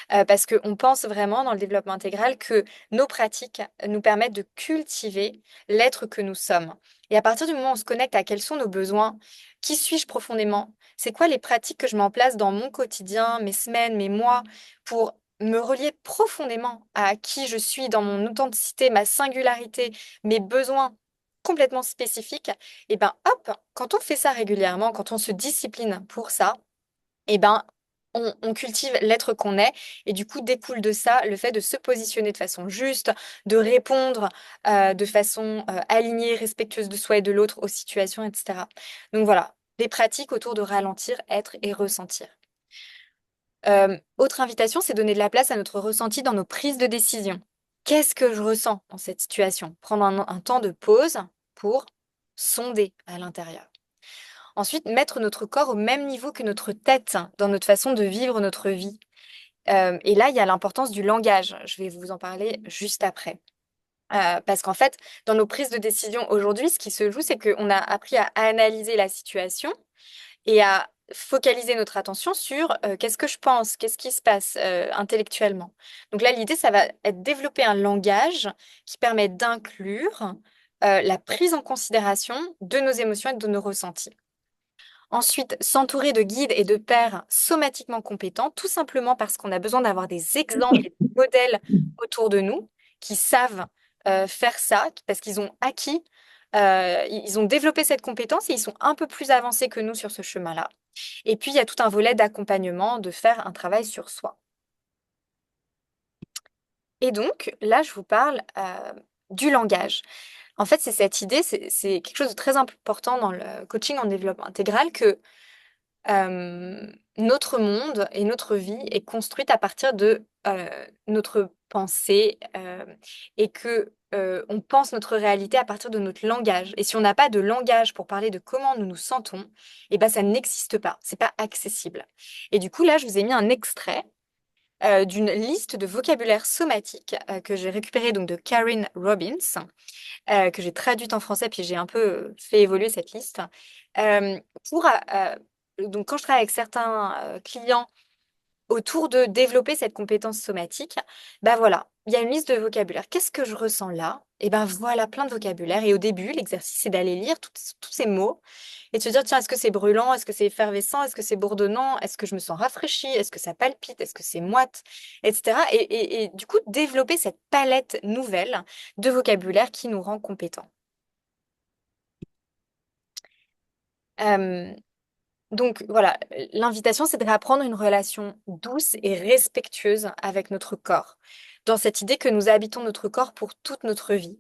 parce qu'on pense vraiment dans le développement intégral que nos pratiques nous permettent de cultiver l'être que nous sommes. Et à partir du moment où on se connecte à quels sont nos besoins, qui suis-je profondément, c'est quoi les pratiques que je mets en place dans mon quotidien, mes semaines, mes mois, pour me relier profondément à qui je suis dans mon authenticité, ma singularité, mes besoins complètement spécifiques, et ben hop, quand on fait ça régulièrement, quand on se discipline pour ça, et ben on cultive l'être qu'on est et du coup découle de ça le fait de se positionner de façon juste, de répondre de façon alignée, respectueuse de soi et de l'autre aux situations, etc. Donc voilà, des pratiques autour de ralentir, être et ressentir. Autre invitation, c'est donner de la place à notre ressenti dans nos prises de décision. Qu'est-ce que je ressens dans cette situation? Prendre un temps de pause pour sonder à l'intérieur. Ensuite, mettre notre corps au même niveau que notre tête dans notre façon de vivre notre vie. Et là, il y a l'importance du langage. Je vais vous en parler juste après. Parce qu'en fait, dans nos prises de décision aujourd'hui, ce qui se joue, c'est qu'on a appris à analyser la situation et à focaliser notre attention sur qu'est-ce que je pense, qu'est-ce qui se passe intellectuellement. Donc là, l'idée, ça va être développer un langage qui permet d'inclure la prise en considération de nos émotions et de nos ressentis. Ensuite, s'entourer de guides et de pairs somatiquement compétents, tout simplement parce qu'on a besoin d'avoir des exemples et des modèles autour de nous qui savent faire ça, parce qu'ils ont acquis, ils ont développé cette compétence et ils sont un peu plus avancés que nous sur ce chemin-là. Et puis, il y a tout un volet d'accompagnement, de faire un travail sur soi. Et donc, là, je vous parle du langage. En fait, c'est cette idée, c'est quelque chose de très important dans le coaching en développement intégral que notre monde et notre vie est construite à partir de notre pensée et que on pense notre réalité à partir de notre langage. Et si on n'a pas de langage pour parler de comment nous nous sentons, eh ben ça n'existe pas, c'est pas accessible. Et du coup là, je vous ai mis un extrait d'une liste de vocabulaire somatique que j'ai récupéré donc de Karen Robbins, que j'ai traduite en français, puis j'ai un peu fait évoluer cette liste. Euh, pour, donc, quand je travaille avec certains clients autour de développer cette compétence somatique, bah voilà, il y a une liste de vocabulaire. Qu'est-ce que je ressens là? Et ben voilà, plein de vocabulaire. Et au début, l'exercice, c'est d'aller lire tous ces mots et de se dire, tiens, est-ce que c'est brûlant? Est-ce que c'est effervescent? Est-ce que c'est bourdonnant? Est-ce que je me sens rafraîchie? Est-ce que ça palpite? Est-ce que c'est moite? Etc. Et du coup, développer cette palette nouvelle de vocabulaire qui nous rend compétents. Euh, donc voilà, l'invitation, c'est de réapprendre une relation douce et respectueuse avec notre corps, dans cette idée que nous habitons notre corps pour toute notre vie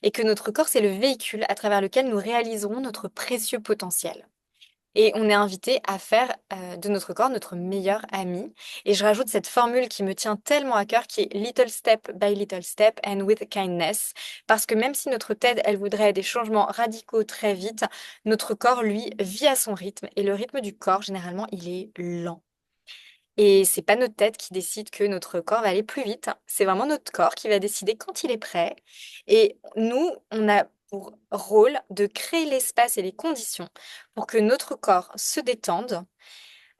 et que notre corps, c'est le véhicule à travers lequel nous réaliserons notre précieux potentiel. Et on est invité à faire de notre corps notre meilleur ami. Et je rajoute cette formule qui me tient tellement à cœur, qui est little step by little step and with kindness. Parce que même si notre tête, elle voudrait des changements radicaux très vite, notre corps, lui, vit à son rythme. Et le rythme du corps, généralement, il est lent. Et c'est pas notre tête qui décide que notre corps va aller plus vite. C'est vraiment notre corps qui va décider quand il est prêt. Et nous, on a pour rôle de créer l'espace et les conditions pour que notre corps se détende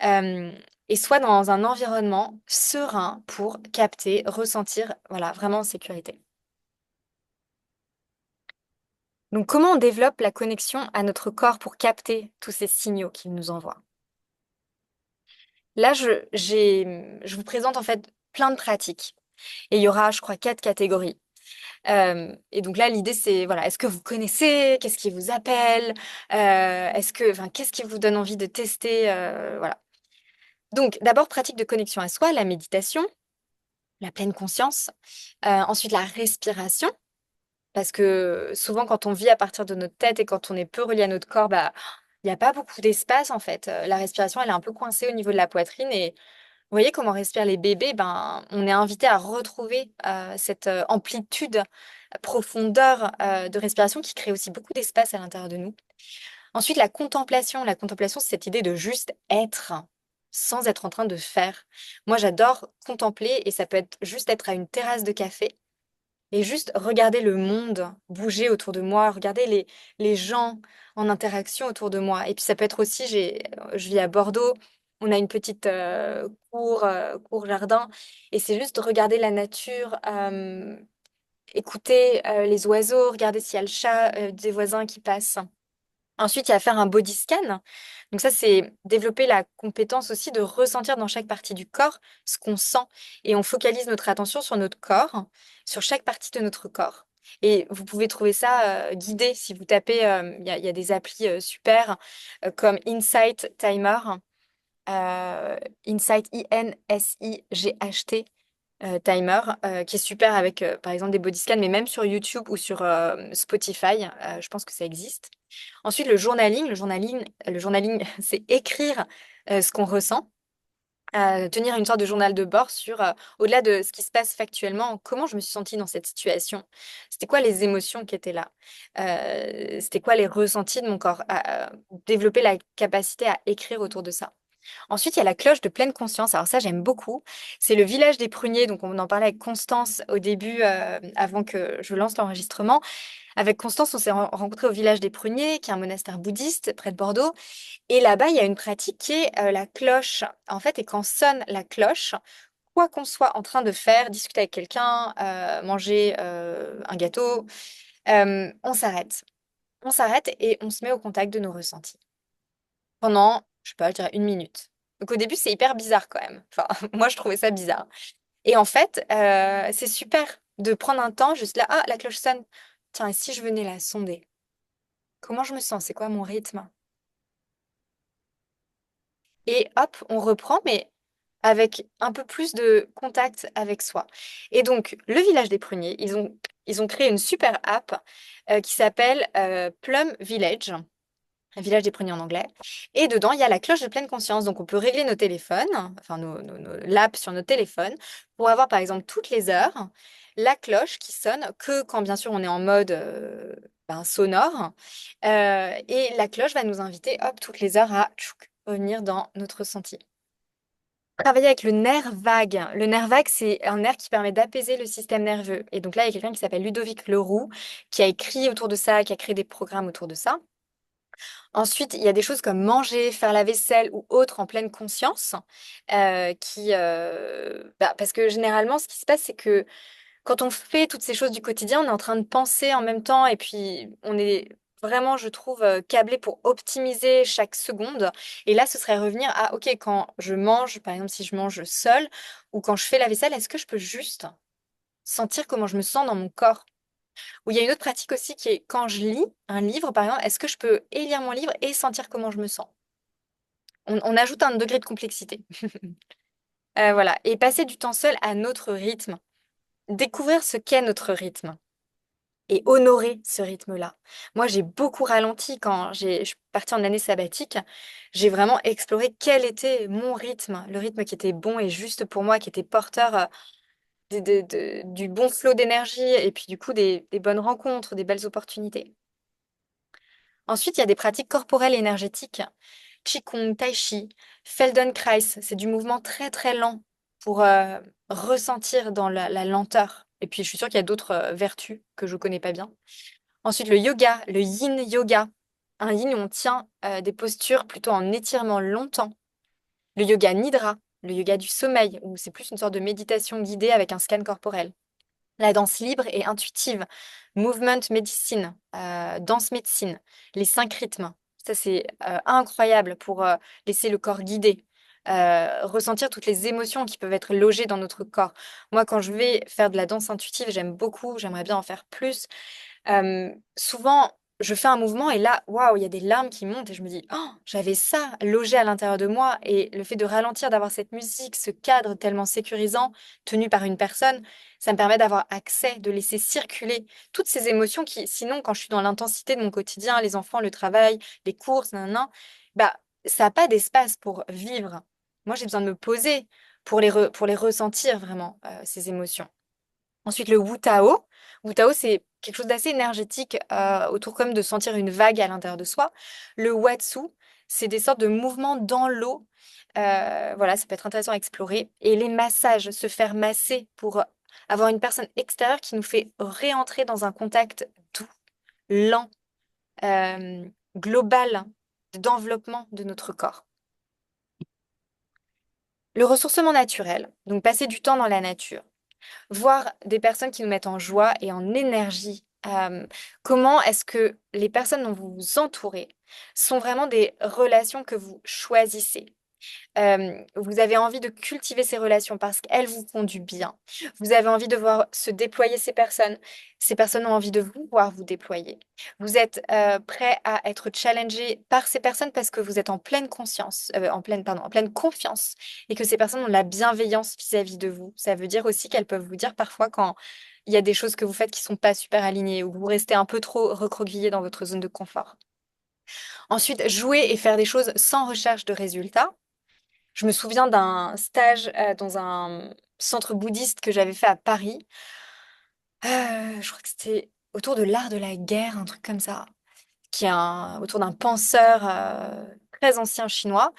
euh, et soit dans un environnement serein pour capter, ressentir, voilà, vraiment en sécurité. Donc, comment on développe la connexion à notre corps pour capter tous ces signaux qu'il nous envoie? Là, je vous présente en fait plein de pratiques. Et il y aura, je crois, 4 catégories. Et donc là, l'idée, c'est, voilà, est-ce que vous connaissez? Qu'est-ce qui vous appelle? Enfin, qu'est-ce qui vous donne envie de tester? Voilà. Donc, d'abord, pratique de connexion à soi, la méditation, la pleine conscience. Ensuite, la respiration. Parce que souvent, quand on vit à partir de notre tête et quand on est peu relié à notre corps, bah, il n'y a pas beaucoup d'espace en fait. La respiration, elle est un peu coincée au niveau de la poitrine. Et vous voyez comment respirent les bébés, ben, on est invité à retrouver cette amplitude, profondeur de respiration qui crée aussi beaucoup d'espace à l'intérieur de nous. Ensuite, la contemplation. La contemplation, c'est cette idée de juste être sans être en train de faire. Moi, j'adore contempler et ça peut être juste être à une terrasse de café et juste regarder le monde bouger autour de moi, regarder les gens en interaction autour de moi. Et puis ça peut être aussi, je vis à Bordeaux, on a une petite cour jardin, et c'est juste regarder la nature, écouter les oiseaux, regarder s'il y a le chat des voisins qui passe. Ensuite, il y a faire un body scan. Donc ça, c'est développer la compétence aussi de ressentir dans chaque partie du corps ce qu'on sent. Et on focalise notre attention sur notre corps, sur chaque partie de notre corps. Et vous pouvez trouver ça guidé si vous tapez, il y a des applis super comme Insight Timer, Insight INSIGHT Timer, qui est super avec, par exemple, des body scans, mais même sur YouTube ou sur Spotify, je pense que ça existe. Ensuite, le journaling, c'est écrire ce qu'on ressent, tenir une sorte de journal de bord sur, au-delà de ce qui se passe factuellement, comment je me suis sentie dans cette situation. C'était quoi les émotions qui étaient là? C'était quoi les ressentis de mon corps? Développer la capacité à écrire autour de ça. Ensuite, il y a la cloche de pleine conscience. Alors ça, j'aime beaucoup. C'est le village des pruniers. Donc, on en parlait avec Constance au début, avant que je lance l'enregistrement. Avec Constance, on s'est rencontrés au village des pruniers, qui est un monastère bouddhiste près de Bordeaux. Et là-bas, il y a une pratique qui est la cloche. En fait, et quand sonne la cloche, quoi qu'on soit en train de faire, discuter avec quelqu'un, manger un gâteau, on s'arrête. On s'arrête et on se met au contact de nos ressentis pendant, je sais pas, je dirais 1 minute. Donc au début, c'est hyper bizarre quand même. Enfin, moi, je trouvais ça bizarre. Et en fait, c'est super de prendre un temps juste là. Ah, la cloche sonne. Tiens, et si je venais la sonder? Comment je me sens? C'est quoi mon rythme? Et hop, on reprend, mais avec un peu plus de contact avec soi. Et donc, le village des pruniers, ils ont créé une super app qui s'appelle Plum Village. Un village des pruniers en anglais. Et dedans, il y a la cloche de pleine conscience. Donc, on peut régler nos téléphones, enfin, l'app sur nos téléphones, pour avoir, par exemple, toutes les heures, la cloche qui sonne, que quand, bien sûr, on est en mode sonore. Et la cloche va nous inviter, hop, toutes les heures à tchouk, revenir dans notre ressenti. Travailler avec le nerf vague. Le nerf vague, c'est un nerf qui permet d'apaiser le système nerveux. Et donc là, il y a quelqu'un qui s'appelle Ludovic Leroux, qui a écrit autour de ça, qui a créé des programmes autour de ça. Ensuite, il y a des choses comme manger, faire la vaisselle ou autre en pleine conscience, parce que généralement, ce qui se passe, c'est que quand on fait toutes ces choses du quotidien, on est en train de penser en même temps et puis on est vraiment, je trouve, câblé pour optimiser chaque seconde. Et là, ce serait revenir à, OK, quand je mange, par exemple, si je mange seule ou quand je fais la vaisselle, est-ce que je peux juste sentir comment je me sens dans mon corps? Ou il y a une autre pratique aussi qui est quand je lis un livre, par exemple, est-ce que je peux et lire mon livre et sentir comment je me sens? On ajoute un degré de complexité. Voilà. Et passer du temps seul à notre rythme. Découvrir ce qu'est notre rythme et honorer ce rythme-là. Moi, j'ai beaucoup ralenti quand je suis partie en année sabbatique. J'ai vraiment exploré quel était mon rythme, le rythme qui était bon et juste pour moi, qui était porteur du bon flot d'énergie et puis du coup des bonnes rencontres, des belles opportunités. Ensuite, il y a des pratiques corporelles et énergétiques. Qigong, Tai Chi, Feldenkrais, c'est du mouvement très très lent pour ressentir dans la lenteur. Et puis, je suis sûre qu'il y a d'autres vertus que je ne connais pas bien. Ensuite, le yoga, le yin yoga. Un yin où on tient des postures plutôt en étirement longtemps. Le yoga nidra, le yoga du sommeil, où c'est plus une sorte de méditation guidée avec un scan corporel. La danse libre et intuitive, movement medicine, danse médecine, les 5 rythmes. Ça, c'est incroyable pour laisser le corps guider. ressentir toutes les émotions qui peuvent être logées dans notre corps. Moi, quand je vais faire de la danse intuitive, j'aime beaucoup, j'aimerais bien en faire plus. Souvent, je fais un mouvement et là, waouh, il y a des larmes qui montent et je me dis, oh, j'avais ça logé à l'intérieur de moi. Et le fait de ralentir, d'avoir cette musique, ce cadre tellement sécurisant, tenu par une personne, ça me permet d'avoir accès, de laisser circuler toutes ces émotions qui, sinon, quand je suis dans l'intensité de mon quotidien, les enfants, le travail, les courses, nan, bah, ça n'a pas d'espace pour vivre. Moi, j'ai besoin de me poser pour les ressentir vraiment, ces émotions. Ensuite, le Wu Tao. Wu Tao, c'est quelque chose d'assez énergétique, autour comme de sentir une vague à l'intérieur de soi. Le Watsu, c'est des sortes de mouvements dans l'eau. Voilà, ça peut être intéressant à explorer. Et les massages, se faire masser pour avoir une personne extérieure qui nous fait réentrer dans un contact doux, lent, euh, global, d'enveloppement de notre corps. Le ressourcement naturel, donc passer du temps dans la nature. Voir des personnes qui nous mettent en joie et en énergie. Comment est-ce que les personnes dont vous vous entourez sont vraiment des relations que vous choisissez? Vous avez envie de cultiver ces relations parce qu'elles vous font du bien. Vous avez envie de voir se déployer ces personnes. Ces personnes ont envie de vous voir vous déployer. Vous êtes prêt à être challengé par ces personnes parce que vous êtes en pleine conscience, en pleine confiance et que ces personnes ont de la bienveillance vis-à-vis de vous. Ça veut dire aussi qu'elles peuvent vous dire parfois quand il y a des choses que vous faites qui sont pas super alignées ou que vous restez un peu trop recroquevillé dans votre zone de confort. Ensuite, jouer et faire des choses sans recherche de résultats. Je me souviens d'un stage dans un centre bouddhiste que j'avais fait à Paris. Je crois que c'était autour de l'art de la guerre, un truc comme ça, autour d'un penseur très ancien chinois.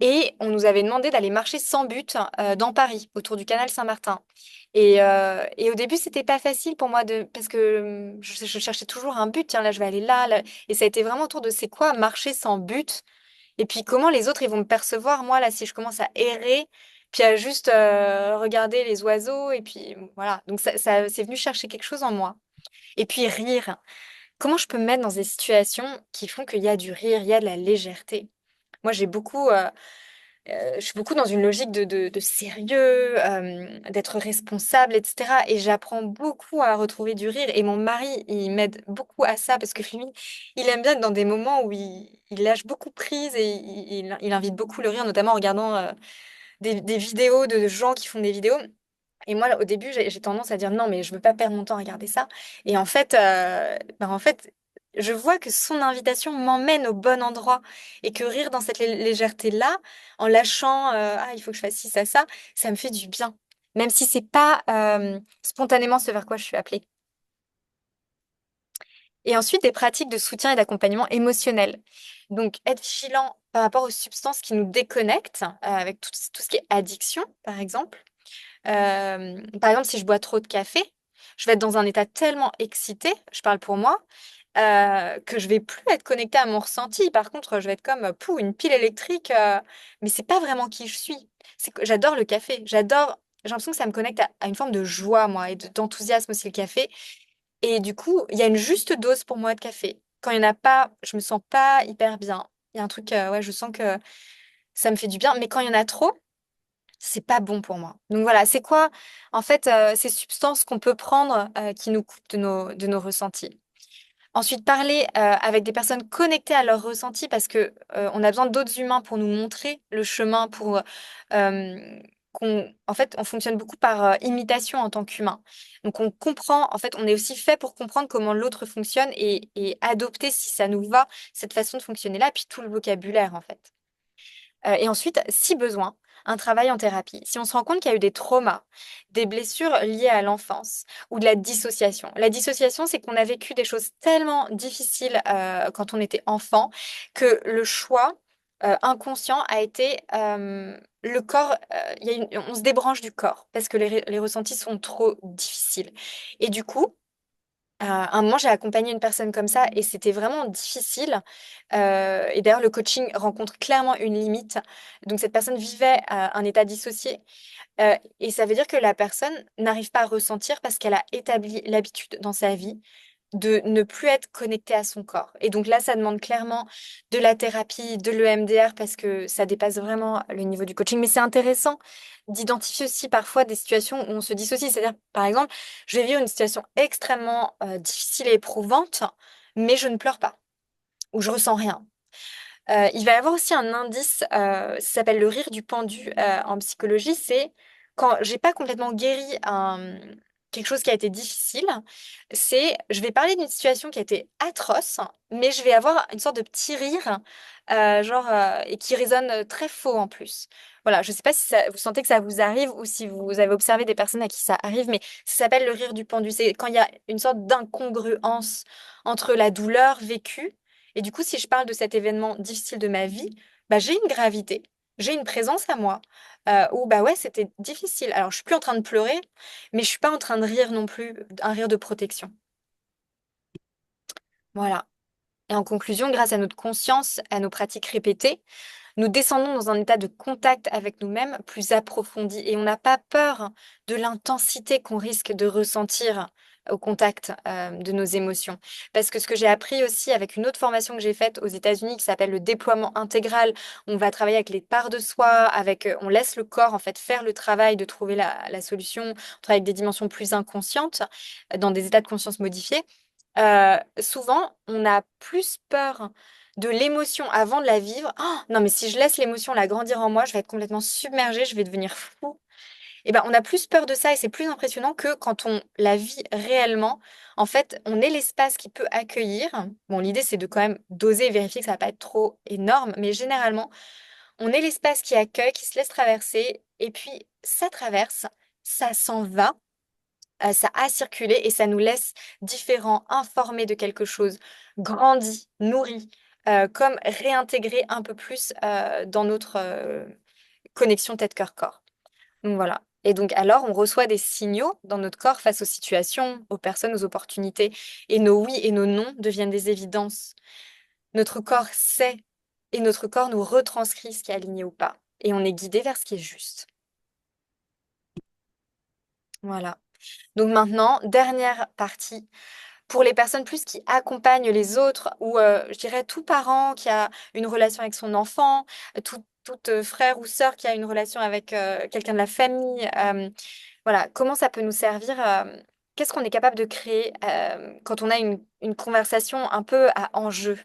Et on nous avait demandé d'aller marcher sans but dans Paris, autour du canal Saint-Martin. Et au début, c'était pas facile pour moi parce que je cherchais toujours un but. Tiens, là, je vais aller là, là. Et ça a été vraiment autour de c'est quoi marcher sans but et puis comment les autres ils vont me percevoir, moi, là, si je commence à errer, puis à juste regarder les oiseaux, et puis voilà. Donc c'est venu chercher quelque chose en moi. Et puis rire. Comment je peux me mettre dans des situations qui font qu'il y a du rire, il y a de la légèreté? Moi, je suis beaucoup dans une logique de sérieux, d'être responsable, etc. Et j'apprends beaucoup à retrouver du rire. Et mon mari, il m'aide beaucoup à ça parce que lui, il aime bien être dans des moments où il lâche beaucoup prise et il invite beaucoup le rire, notamment en regardant des vidéos de gens qui font des vidéos. Et moi, au début, j'ai tendance à dire non, mais je veux pas perdre mon temps à regarder ça. Et en fait, je vois que son invitation m'emmène au bon endroit et que rire dans cette légèreté-là, en lâchant ah, il faut que je fasse ci, ça me fait du bien. Même si c'est pas spontanément ce vers quoi je suis appelée. Et ensuite, des pratiques de soutien et d'accompagnement émotionnel. Donc, être vigilant par rapport aux substances qui nous déconnectent, avec tout ce qui est addiction, par exemple. Par exemple, si je bois trop de café, je vais être dans un état tellement excité, je parle pour moi, que je vais plus être connectée à mon ressenti. Par contre, je vais être comme une pile électrique, mais c'est pas vraiment qui je suis. C'est que j'adore le café, j'ai l'impression que ça me connecte à une forme de joie, moi, et d'enthousiasme aussi, le café. Et du coup, il y a une juste dose pour moi de café. Quand il n'y en a pas, je me sens pas hyper bien. Il y a un truc, ouais, je sens que ça me fait du bien, mais quand il y en a trop, c'est pas bon pour moi. Donc voilà, c'est quoi en fait ces substances qu'on peut prendre qui nous coupent de nos ressentis. Ensuite, parler avec des personnes connectées à leurs ressentis parce que on a besoin d'autres humains pour nous montrer le chemin, pour en fait, on fonctionne beaucoup par imitation en tant qu'humain. Donc on comprend, en fait, on est aussi fait pour comprendre comment l'autre fonctionne et adopter, si ça nous va, cette façon de fonctionner là, puis tout le vocabulaire en fait. Et ensuite, si besoin, un travail en thérapie. Si on se rend compte qu'il y a eu des traumas, des blessures liées à l'enfance ou de la dissociation. La dissociation, c'est qu'on a vécu des choses tellement difficiles quand on était enfant que le choix inconscient a été le corps, on se débranche du corps parce que les ressentis sont trop difficiles. Et du coup, à un moment, j'ai accompagné une personne comme ça et c'était vraiment difficile. Et d'ailleurs, le coaching rencontre clairement une limite. Donc, cette personne vivait un état dissocié. Et ça veut dire que la personne n'arrive pas à ressentir parce qu'elle a établi l'habitude dans sa vie de ne plus être connecté à son corps. Et donc là, ça demande clairement de la thérapie, de l'EMDR, parce que ça dépasse vraiment le niveau du coaching. Mais c'est intéressant d'identifier aussi parfois des situations où on se dissocie. C'est-à-dire, par exemple, je vais vivre une situation extrêmement difficile et éprouvante, mais je ne pleure pas, ou je ressens rien. Il va y avoir aussi un indice, ça s'appelle le rire du pendu en psychologie, c'est quand j'ai pas complètement guéri quelque chose qui a été difficile, c'est je vais parler d'une situation qui a été atroce, mais je vais avoir une sorte de petit rire, et qui résonne très faux en plus. Voilà, je sais pas si vous sentez que ça vous arrive ou si vous avez observé des personnes à qui ça arrive, mais ça s'appelle le rire du pendu. C'est quand il y a une sorte d'incongruence entre la douleur vécue et du coup, si je parle de cet événement difficile de ma vie, bah, j'ai une gravité, j'ai une présence à moi, où bah ouais, c'était difficile. Alors, je suis plus en train de pleurer, mais je suis pas en train de rire non plus, un rire de protection. Voilà. Et en conclusion, grâce à notre conscience, à nos pratiques répétées, nous descendons dans un état de contact avec nous-mêmes plus approfondi et on n'a pas peur de l'intensité qu'on risque de ressentir au contact de nos émotions. Parce que ce que j'ai appris aussi avec une autre formation que j'ai faite aux États-Unis qui s'appelle le déploiement intégral, on va travailler avec les parts de soi, on laisse le corps en fait faire le travail de trouver la solution, on travaille avec des dimensions plus inconscientes, dans des états de conscience modifiés. Souvent, on a plus peur de l'émotion avant de la vivre. Oh, non, mais si je laisse l'émotion la grandir en moi, je vais être complètement submergée, je vais devenir fou. Et ben, on a plus peur de ça et c'est plus impressionnant que quand on la vit réellement. En fait, on est l'espace qui peut accueillir. Bon, l'idée, c'est de quand même doser et vérifier que ça va pas être trop énorme, mais généralement, on est l'espace qui accueille, qui se laisse traverser, et puis ça traverse, ça s'en va. Ça a circulé et ça nous laisse différents, informés de quelque chose, grandis, nourris, comme réintégrés un peu plus dans notre connexion tête-cœur-corps. Donc voilà. Et donc alors, on reçoit des signaux dans notre corps face aux situations, aux personnes, aux opportunités. Et nos oui et nos non deviennent des évidences. Notre corps sait et notre corps nous retranscrit ce qui est aligné ou pas. Et on est guidé vers ce qui est juste. Voilà. Donc maintenant, dernière partie. Pour les personnes plus qui accompagnent les autres, ou je dirais tout parent qui a une relation avec son enfant, tout frère ou sœur qui a une relation avec quelqu'un de la famille, voilà, comment ça peut nous servir, qu'est-ce qu'on est capable de créer quand on a une conversation un peu à enjeu.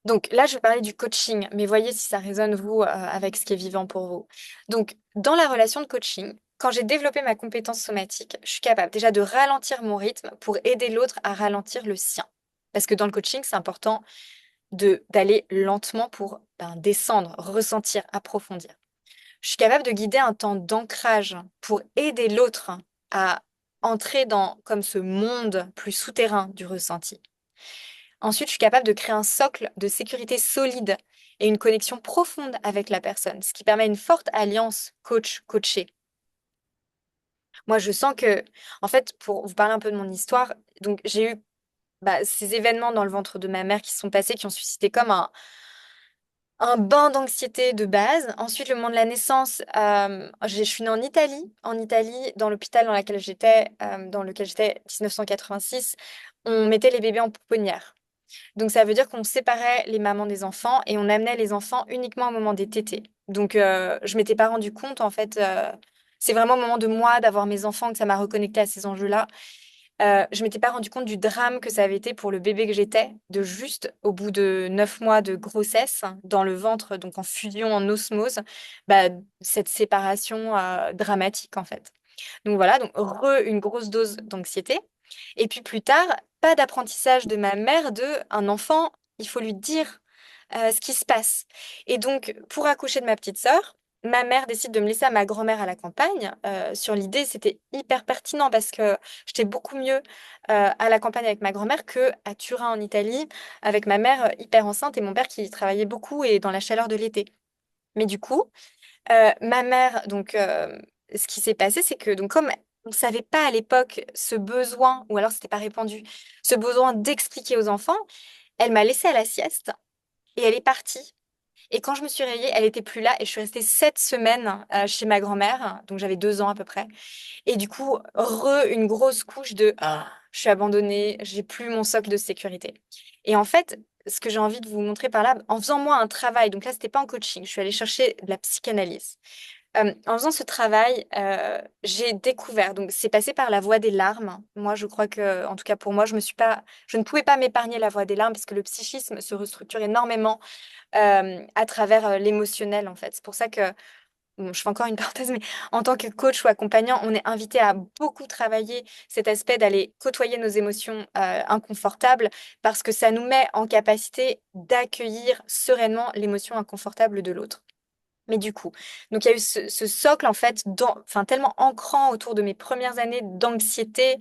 Donc là, je vais parler du coaching, mais voyez si ça résonne, vous, avec ce qui est vivant pour vous. Donc, dans la relation de coaching, quand j'ai développé ma compétence somatique, je suis capable déjà de ralentir mon rythme pour aider l'autre à ralentir le sien. Parce que dans le coaching, c'est important d'aller lentement pour descendre, ressentir, approfondir. Je suis capable de guider un temps d'ancrage pour aider l'autre à entrer dans comme ce monde plus souterrain du ressenti. Ensuite, je suis capable de créer un socle de sécurité solide et une connexion profonde avec la personne, ce qui permet une forte alliance coach-coaché. Moi, je sens que, en fait, pour vous parler un peu de mon histoire, donc j'ai eu ces événements dans le ventre de ma mère qui se sont passés, qui ont suscité comme un bain d'anxiété de base. Ensuite, le moment de la naissance, je suis née en Italie, dans l'hôpital dans lequel j'étais 1986, on mettait les bébés en pouponnière. Donc, ça veut dire qu'on séparait les mamans des enfants et on amenait les enfants uniquement au moment des tétés. Donc, je m'étais pas rendu compte, en fait. C'est vraiment au moment de moi, d'avoir mes enfants, que ça m'a reconnecté à ces enjeux-là. Je m'étais pas rendu compte du drame que ça avait été pour le bébé que j'étais, de juste, au bout de 9 mois de grossesse, dans le ventre, donc en fusion, en osmose, bah, cette séparation dramatique, en fait. Donc voilà, donc une grosse dose d'anxiété. Et puis plus tard, pas d'apprentissage de ma mère de un enfant, il faut lui dire ce qui se passe. Et donc, pour accoucher de ma petite sœur, ma mère décide de me laisser à ma grand-mère à la campagne. Sur l'idée, c'était hyper pertinent parce que j'étais beaucoup mieux à la campagne avec ma grand-mère que à Turin en Italie, avec ma mère hyper enceinte et mon père qui travaillait beaucoup et dans la chaleur de l'été. Mais du coup, ma mère, donc, ce qui s'est passé, c'est que donc comme on ne savait pas à l'époque ce besoin, ou alors c'était pas répandu, ce besoin d'expliquer aux enfants, elle m'a laissée à la sieste et elle est partie. Et quand je me suis réveillée, elle était plus là et je suis restée 7 semaines chez ma grand-mère, donc j'avais 2 ans à peu près. Et du coup, une grosse couche de je suis abandonnée, j'ai plus mon socle de sécurité. Et en fait, ce que j'ai envie de vous montrer par là, en faisant moi un travail, donc là, c'était pas en coaching, je suis allée chercher de la psychanalyse. En faisant ce travail, j'ai découvert, donc c'est passé par la voie des larmes. Moi, je crois que, en tout cas pour moi, je ne pouvais pas m'épargner la voie des larmes parce que le psychisme se restructure énormément à travers l'émotionnel, en fait. C'est pour ça que bon, je fais encore une parenthèse, mais en tant que coach ou accompagnant, on est invité à beaucoup travailler cet aspect d'aller côtoyer nos émotions inconfortables parce que ça nous met en capacité d'accueillir sereinement l'émotion inconfortable de l'autre. Mais du coup, donc il y a eu ce socle en fait, enfin, tellement ancrant autour de mes premières années d'anxiété,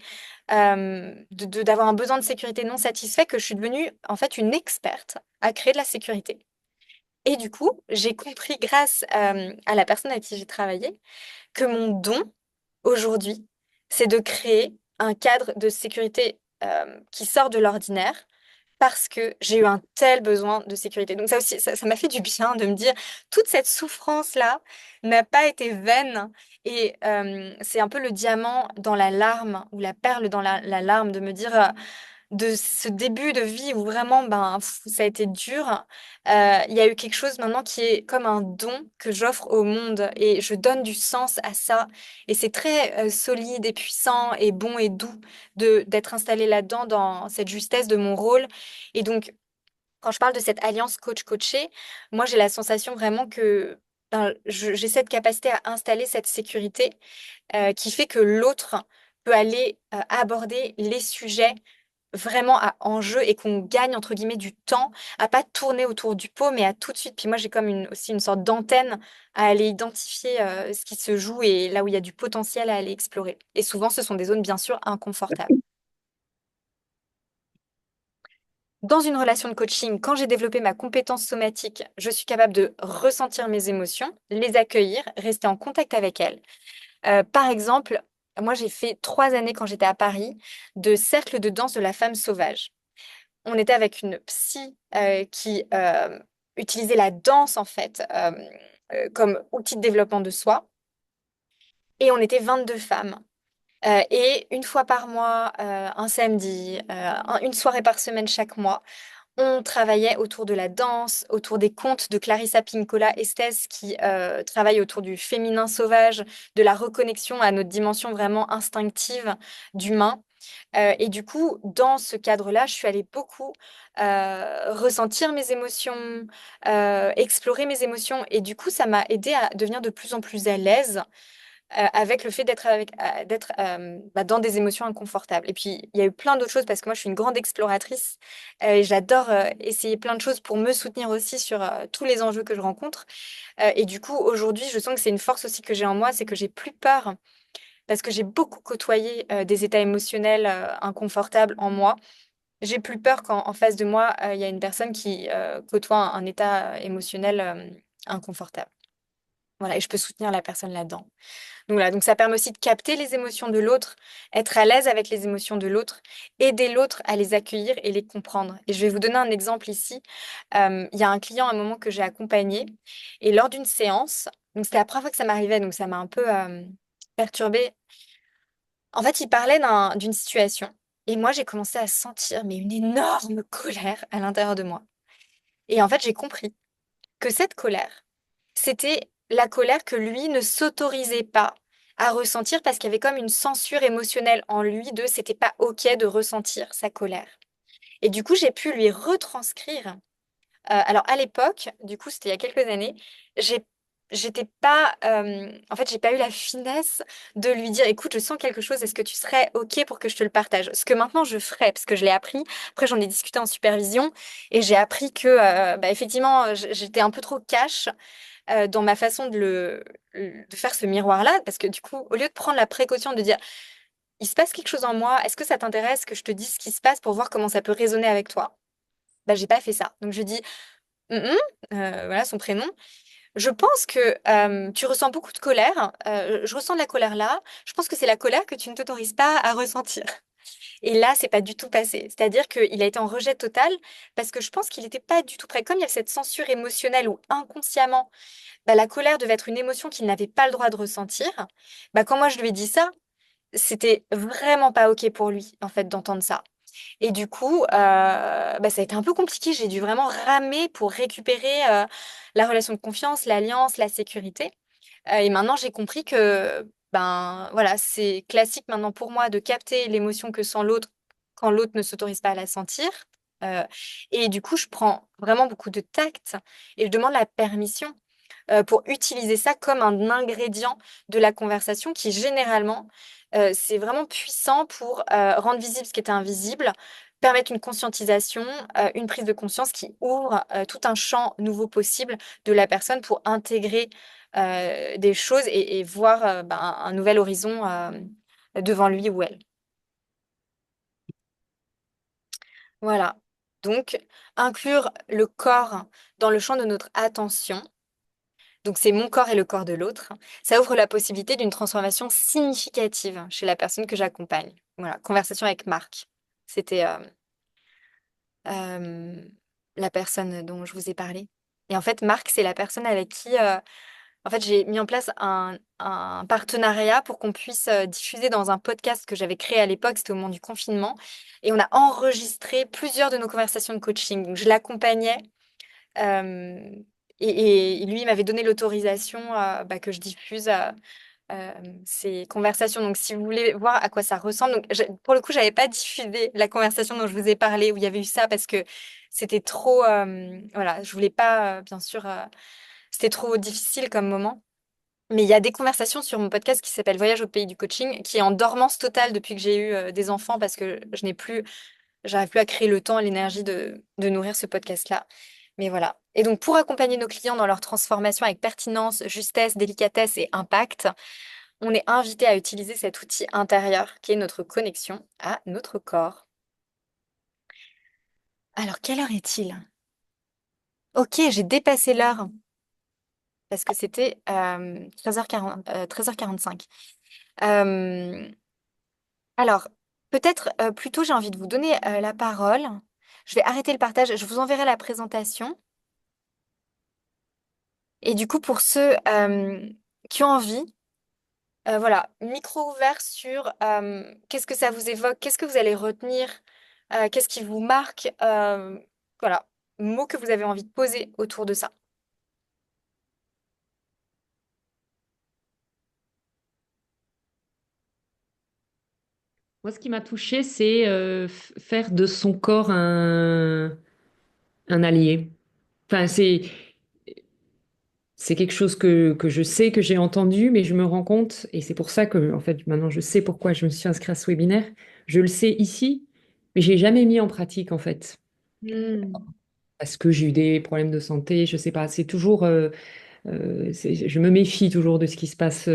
d'avoir un besoin de sécurité non satisfait que je suis devenue en fait une experte à créer de la sécurité. Et du coup, j'ai compris grâce à la personne avec qui j'ai travaillé que mon don aujourd'hui, c'est de créer un cadre de sécurité qui sort de l'ordinaire parce que j'ai eu un tel besoin de sécurité. Donc ça aussi, ça m'a fait du bien de me dire, toute cette souffrance-là n'a pas été vaine. Et c'est un peu le diamant dans la larme ou la perle dans la larme de me dire, de ce début de vie où vraiment ben, ça a été dur, il y a eu quelque chose maintenant qui est comme un don que j'offre au monde et je donne du sens à ça. Et c'est très solide et puissant et bon et doux d'être installé là-dedans, dans cette justesse de mon rôle. Et donc, quand je parle de cette alliance coach-coaché, moi j'ai la sensation vraiment que ben, j'ai cette capacité à installer cette sécurité qui fait que l'autre peut aller aborder les sujets vraiment à enjeu et qu'on gagne entre guillemets du temps à pas tourner autour du pot mais à tout de suite. Puis moi j'ai comme aussi une sorte d'antenne à aller identifier ce qui se joue et là où il y a du potentiel à aller explorer. Et souvent ce sont des zones bien sûr inconfortables. Dans une relation de coaching, quand j'ai développé ma compétence somatique, je suis capable de ressentir mes émotions, les accueillir, rester en contact avec elles. Par exemple, moi j'ai fait 3 années quand j'étais à Paris de cercle de danse de la femme sauvage. On était avec une psy qui utilisait la danse en fait comme outil de développement de soi. Et on était 22 femmes. Et une fois par mois, un samedi, une soirée par semaine chaque mois, on travaillait autour de la danse, autour des contes de Clarissa Pinkola Estés qui travaille autour du féminin sauvage, de la reconnexion à notre dimension vraiment instinctive d'humain. Et du coup, dans ce cadre-là, je suis allée beaucoup ressentir mes émotions, explorer mes émotions. Et du coup, ça m'a aidée à devenir de plus en plus à l'aise avec le fait d'être dans des émotions inconfortables. Et puis, il y a eu plein d'autres choses parce que moi, je suis une grande exploratrice et j'adore essayer plein de choses pour me soutenir aussi sur tous les enjeux que je rencontre. Et du coup, aujourd'hui, je sens que c'est une force aussi que j'ai en moi, c'est que j'ai plus peur parce que j'ai beaucoup côtoyé des états émotionnels inconfortables en moi. J'ai plus peur quand en face de moi, il y a une personne qui côtoie un état émotionnel inconfortable. Voilà, et je peux soutenir la personne là-dedans. Donc voilà, donc ça permet aussi de capter les émotions de l'autre, être à l'aise avec les émotions de l'autre, aider l'autre à les accueillir et les comprendre. Et je vais vous donner un exemple ici. Il y a un client à un moment que j'ai accompagné et lors d'une séance, donc c'était la première fois que ça m'arrivait, donc ça m'a un peu perturbée. En fait, il parlait d'une situation et moi j'ai commencé à sentir mais une énorme colère à l'intérieur de moi. Et en fait, j'ai compris que cette colère, c'était la colère que lui ne s'autorisait pas à ressentir parce qu'il y avait comme une censure émotionnelle en lui de c'était pas OK de ressentir sa colère. Et du coup, j'ai pu lui retranscrire. Alors à l'époque, du coup, c'était il y a quelques années, j'ai j'étais pas en fait, j'ai pas eu la finesse de lui dire écoute, je sens quelque chose, est-ce que tu serais OK pour que je te le partage? Ce que maintenant je ferais parce que je l'ai appris. Après, j'en ai discuté en supervision et j'ai appris que bah, effectivement, j'étais un peu trop cash dans ma façon de faire ce miroir-là, parce que du coup, au lieu de prendre la précaution de dire, il se passe quelque chose en moi, est-ce que ça t'intéresse que je te dise ce qui se passe pour voir comment ça peut résonner avec toi? Bah, j'ai pas fait ça. Donc je dis, hum, hum, voilà son prénom. Je pense que tu ressens beaucoup de colère. Je ressens de la colère là. Je pense que c'est la colère que tu ne t'autorises pas à ressentir. Et là, c'est pas du tout passé. C'est-à-dire qu'il a été en rejet total parce que je pense qu'il n'était pas du tout prêt. Comme il y a cette censure émotionnelle où inconsciemment, bah, la colère devait être une émotion qu'il n'avait pas le droit de ressentir, bah, quand moi je lui ai dit ça, c'était vraiment pas OK pour lui, en fait, d'entendre ça. Et du coup, bah, ça a été un peu compliqué. J'ai dû vraiment ramer pour récupérer la relation de confiance, l'alliance, la sécurité. Et maintenant, j'ai compris que ben voilà, c'est classique maintenant pour moi de capter l'émotion que sent l'autre quand l'autre ne s'autorise pas à la sentir. Euh, et du coup, je prends vraiment beaucoup de tact et je demande la permission pour utiliser ça comme un ingrédient de la conversation qui généralement, c'est vraiment puissant pour rendre visible ce qui était invisible, permettre une conscientisation, une prise de conscience qui ouvre tout un champ nouveau possible de la personne pour intégrer des choses et voir ben, un nouvel horizon devant lui ou elle. Voilà. Donc, inclure le corps dans le champ de notre attention. Donc, c'est mon corps et le corps de l'autre. Ça ouvre la possibilité d'une transformation significative chez la personne que j'accompagne. Voilà, conversation avec Marc. C'était euh, la personne dont je vous ai parlé. Et en fait, Marc, c'est la personne avec qui en fait, j'ai mis en place un partenariat pour qu'on puisse diffuser dans un podcast que j'avais créé à l'époque, c'était au moment du confinement. Et on a enregistré plusieurs de nos conversations de coaching. Donc, je l'accompagnais euh, et lui, il m'avait donné l'autorisation bah, que je diffuse euh, ces conversations. Donc, si vous voulez voir à quoi ça ressemble, donc, pour le coup, j'avais pas diffusé la conversation dont je vous ai parlé où il y avait eu ça parce que c'était trop, voilà, je voulais pas, bien sûr, c'était trop difficile comme moment. Mais il y a des conversations sur mon podcast qui s'appelle Voyage au pays du coaching, qui est en dormance totale depuis que j'ai eu des enfants parce que j'arrive plus à créer le temps et l'énergie de nourrir ce podcast-là. Mais voilà. Et donc, pour accompagner nos clients dans leur transformation avec pertinence, justesse, délicatesse et impact, on est invité à utiliser cet outil intérieur qui est notre connexion à notre corps. Alors, quelle heure est-il? Ok, j'ai dépassé l'heure parce que c'était 13h40, 13h45. Alors, peut-être plutôt, j'ai envie de vous donner la parole. Je vais arrêter le partage. Je vous enverrai la présentation. Et du coup, pour ceux qui ont envie, voilà, micro ouvert sur qu'est-ce que ça vous évoque, qu'est-ce que vous allez retenir, qu'est-ce qui vous marque, voilà, mots que vous avez envie de poser autour de ça. Moi, ce qui m'a touchée, c'est faire de son corps un allié. Enfin, c'est quelque chose que je sais, que j'ai entendu, mais je me rends compte, et c'est pour ça que, en fait, maintenant, je sais pourquoi je me suis inscrite à ce webinaire. Je le sais ici, mais j'ai jamais mis en pratique, en fait, Hmm. parce que j'ai eu des problèmes de santé, je sais pas. C'est toujours, je me méfie toujours de ce qui se passe.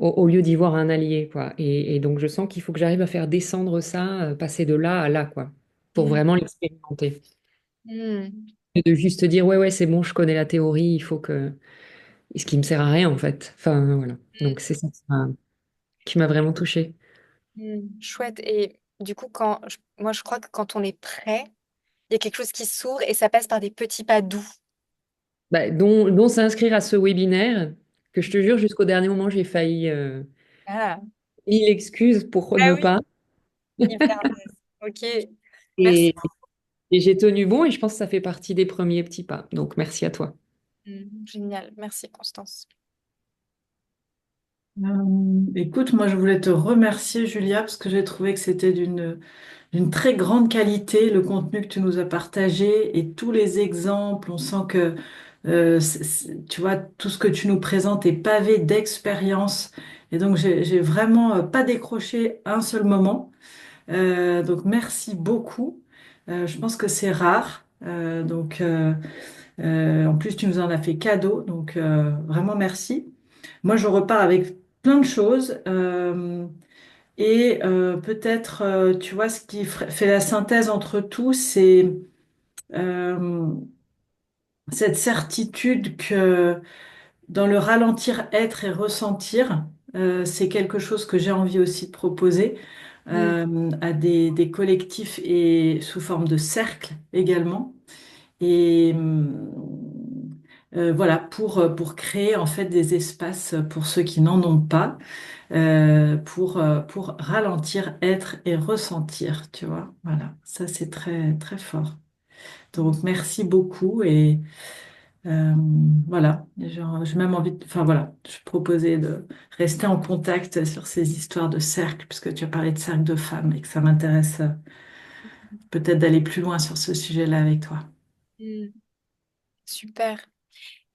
Au lieu d'y voir un allié, quoi. Et donc, je sens qu'il faut que j'arrive à faire descendre ça, passer de là à là, quoi, pour Hmm. vraiment l'expérimenter. Hmm. Et de juste dire, ouais, ouais, c'est bon, je connais la théorie, il faut que... Ce qui me sert à rien, en fait. Enfin, voilà. Donc, c'est ça qui m'a vraiment touchée. Hmm. Chouette. Et du coup, moi, je crois que quand on est prêt, il y a quelque chose qui s'ouvre et ça passe par des petits pas doux. Bah, dont s'inscrire à ce webinaire, que je te jure, jusqu'au dernier moment, j'ai failli Ah, mille excuses pour ah ne oui, pas. hyper nice. Ok, merci. Et, et j'ai tenu bon, et je pense que ça fait partie des premiers petits pas. Donc, merci à toi. Génial, merci Constance. Écoute, moi je voulais te remercier Julia parce que j'ai trouvé que c'était d'une très grande qualité le contenu que tu nous as partagé et tous les exemples. On sent que tu vois tout ce que tu nous présentes est pavé d'expérience et donc j'ai vraiment pas décroché un seul moment. Donc merci beaucoup. Je pense que c'est rare. En plus tu nous en as fait cadeau donc vraiment merci. Moi, je repars avec plein de choses peut-être, tu vois, ce qui fait la synthèse entre tout, c'est euh, cette certitude que dans le ralentir, être et ressentir, c'est quelque chose que j'ai envie aussi de proposer. Mm. à des collectifs et sous forme de cercles également. Et voilà, pour créer en fait des espaces pour ceux qui n'en ont pas, pour ralentir, être et ressentir, tu vois. Voilà, ça c'est très, très fort. Donc merci beaucoup et euh, voilà, j'ai même envie enfin voilà, je proposais de rester en contact sur ces histoires de cercle, puisque tu as parlé de cercle de femmes et que ça m'intéresse peut-être d'aller plus loin sur ce sujet-là avec toi. Mm. Super.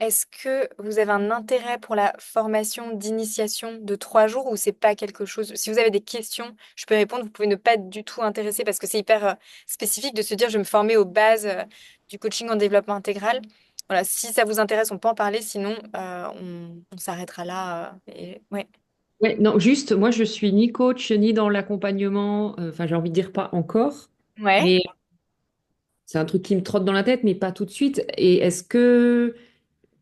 Est-ce que vous avez un intérêt pour la formation d'initiation de 3 jours ou c'est pas quelque chose? Si vous avez des questions, je peux répondre. Vous pouvez ne pas être du tout intéressé parce que c'est hyper spécifique de se dire je vais me former aux bases du coaching en développement intégral. Voilà, si ça vous intéresse, on peut en parler. Sinon, on s'arrêtera là. Ouais. Ouais, non, juste, moi, je suis ni coach, ni dans l'accompagnement. Enfin, j'ai envie de dire pas encore. Ouais. Mais c'est un truc qui me trotte dans la tête, mais pas tout de suite. Et est-ce que,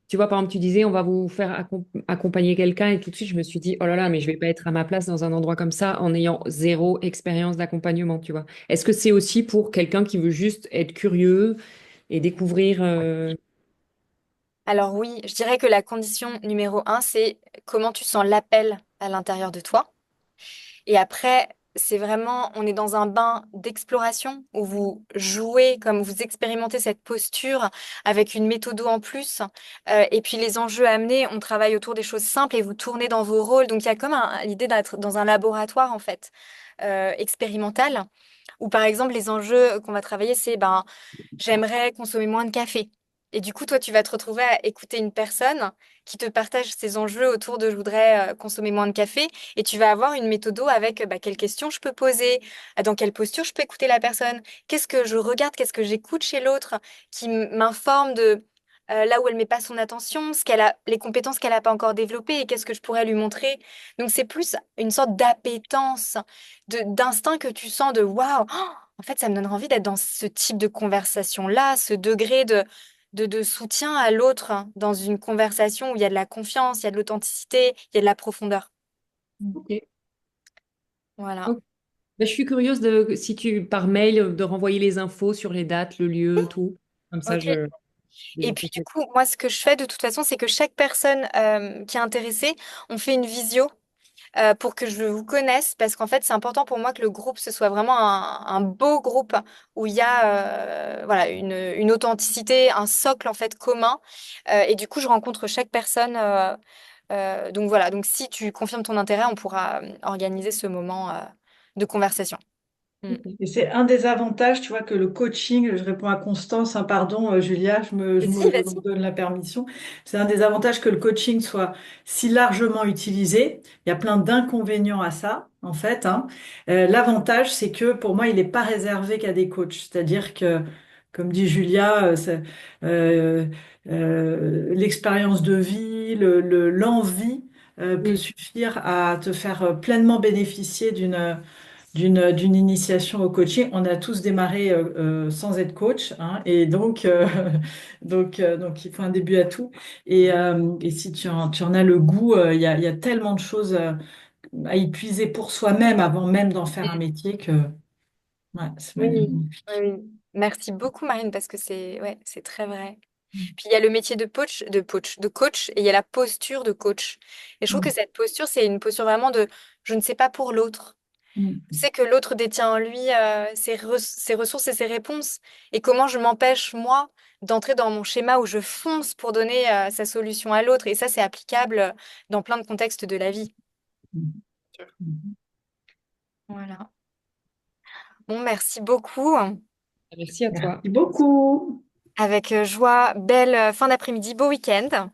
tu vois, par exemple, tu disais, on va vous faire accompagner quelqu'un, et tout de suite, je me suis dit, oh là là, mais je vais pas être à ma place dans un endroit comme ça en ayant zéro expérience d'accompagnement, tu vois. Est-ce que c'est aussi pour quelqu'un qui veut juste être curieux et découvrir Alors oui, je dirais que la condition numéro un, c'est comment tu sens l'appel à l'intérieur de toi. Et après, c'est vraiment, on est dans un bain d'exploration où vous jouez, comme vous expérimentez cette posture avec une méthode en plus. Et puis les enjeux amenés, on travaille autour des choses simples et vous tournez dans vos rôles. Donc il y a comme l'idée d'être dans un laboratoire en fait, expérimental, où par exemple les enjeux qu'on va travailler, c'est ben j'aimerais consommer moins de café. Et du coup, toi, tu vas te retrouver à écouter une personne qui te partage ses enjeux autour de je voudrais consommer moins de café. Et tu vas avoir une méthodo avec bah, quelles questions je peux poser, dans quelle posture je peux écouter la personne, qu'est-ce que je regarde, qu'est-ce que j'écoute chez l'autre, qui m'informe de là où elle met pas son attention, ce qu'elle a, les compétences qu'elle n'a pas encore développées et qu'est-ce que je pourrais lui montrer. Donc, c'est plus une sorte d'appétence, d'instinct que tu sens de waouh! En fait, ça me donne envie d'être dans ce type de conversation-là, ce degré de soutien à l'autre hein, dans une conversation où il y a de la confiance, il y a de l'authenticité, il y a de la profondeur. Ok. Voilà. Ok. Ben, je suis curieuse de si tu par mail de renvoyer les infos sur les dates, le lieu, tout. Comme ça, Ok. je Et puis du coup, moi, ce que je fais de toute façon, c'est que chaque personne qui est intéressée, on fait une visio pour que je vous connaisse, parce qu'en fait, c'est important pour moi que le groupe, ce soit vraiment un beau groupe où il y a voilà, une authenticité, un socle en fait commun. Et du coup, je rencontre chaque personne. Donc voilà, donc si tu confirmes ton intérêt, on pourra organiser ce moment de conversation. Mm. Et c'est un des avantages, tu vois, que le coaching, je réponds à Constance, hein, pardon, Julia, je Vas-y, me vas-y. donne la permission. C'est un des avantages que le coaching soit si largement utilisé. Il y a plein d'inconvénients à ça, en fait, hein. L'avantage, c'est que pour moi, il n'est pas réservé qu'à des coachs. C'est-à-dire que, comme dit Julia, euh, l'expérience de vie, l'envie, peut Mm. suffire à te faire pleinement bénéficier d'une initiation au coaching. On a tous démarré sans être coach, hein, et donc, donc il faut un début à tout. Et si tu en as le goût, il y a tellement de choses à y puiser pour soi-même avant même d'en faire un métier que ouais, c'est Oui, oui, magnifique. oui. Merci beaucoup, Marine, parce que c'est ouais, c'est très vrai. Puis il y a le métier de coach, et il y a la posture de coach. Et je trouve que Mm, cette posture, c'est une posture vraiment de je ne sais pas pour l'autre. Je mm, sais que l'autre détient en lui ses ressources et ses réponses. Et comment je m'empêche, moi, d'entrer dans mon schéma où je fonce pour donner sa solution à l'autre. Et ça, c'est applicable dans plein de contextes de la vie. mm, mm. Voilà. Bon, merci beaucoup. Merci à toi. Merci beaucoup. Avec joie, belle fin d'après-midi, beau week-end.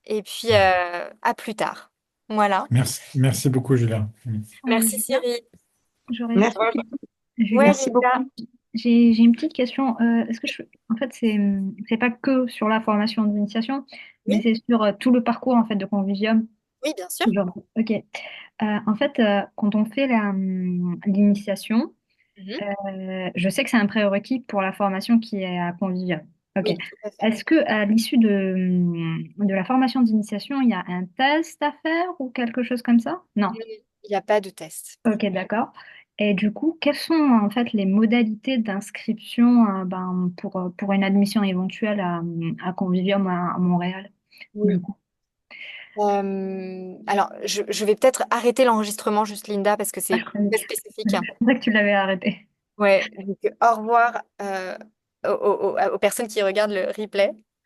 Et puis, à plus tard. Voilà. Merci beaucoup, Julien. Merci, Julia, Cyril. j'aurais une Merci, petite question. Julia, Ouais, merci Julia. beaucoup. j'ai une petite question. Est-ce que en fait, c'est pas que sur la formation d'initiation, mais Oui, c'est sur tout le parcours en fait de Convivium. oui, bien sûr. Genre, ok. En fait, quand on fait l'initiation, Mhm. je sais que c'est un prérequis pour la formation qui est à Convivium. Ok. Oui, tout à fait. Est-ce que à l'issue de la formation d'initiation, il y a un test à faire ou quelque chose comme ça? Non. Il n'y a pas de test. Ok, d'accord. Et du coup, quelles sont en fait les modalités d'inscription pour une admission éventuelle à Convivium à Montréal, du Oui. coup? Alors, je vais peut-être arrêter l'enregistrement juste, Linda, parce que Ah, c'est très spécifique. je pensais que tu l'avais arrêté. Ouais, donc au revoir aux personnes qui regardent le replay.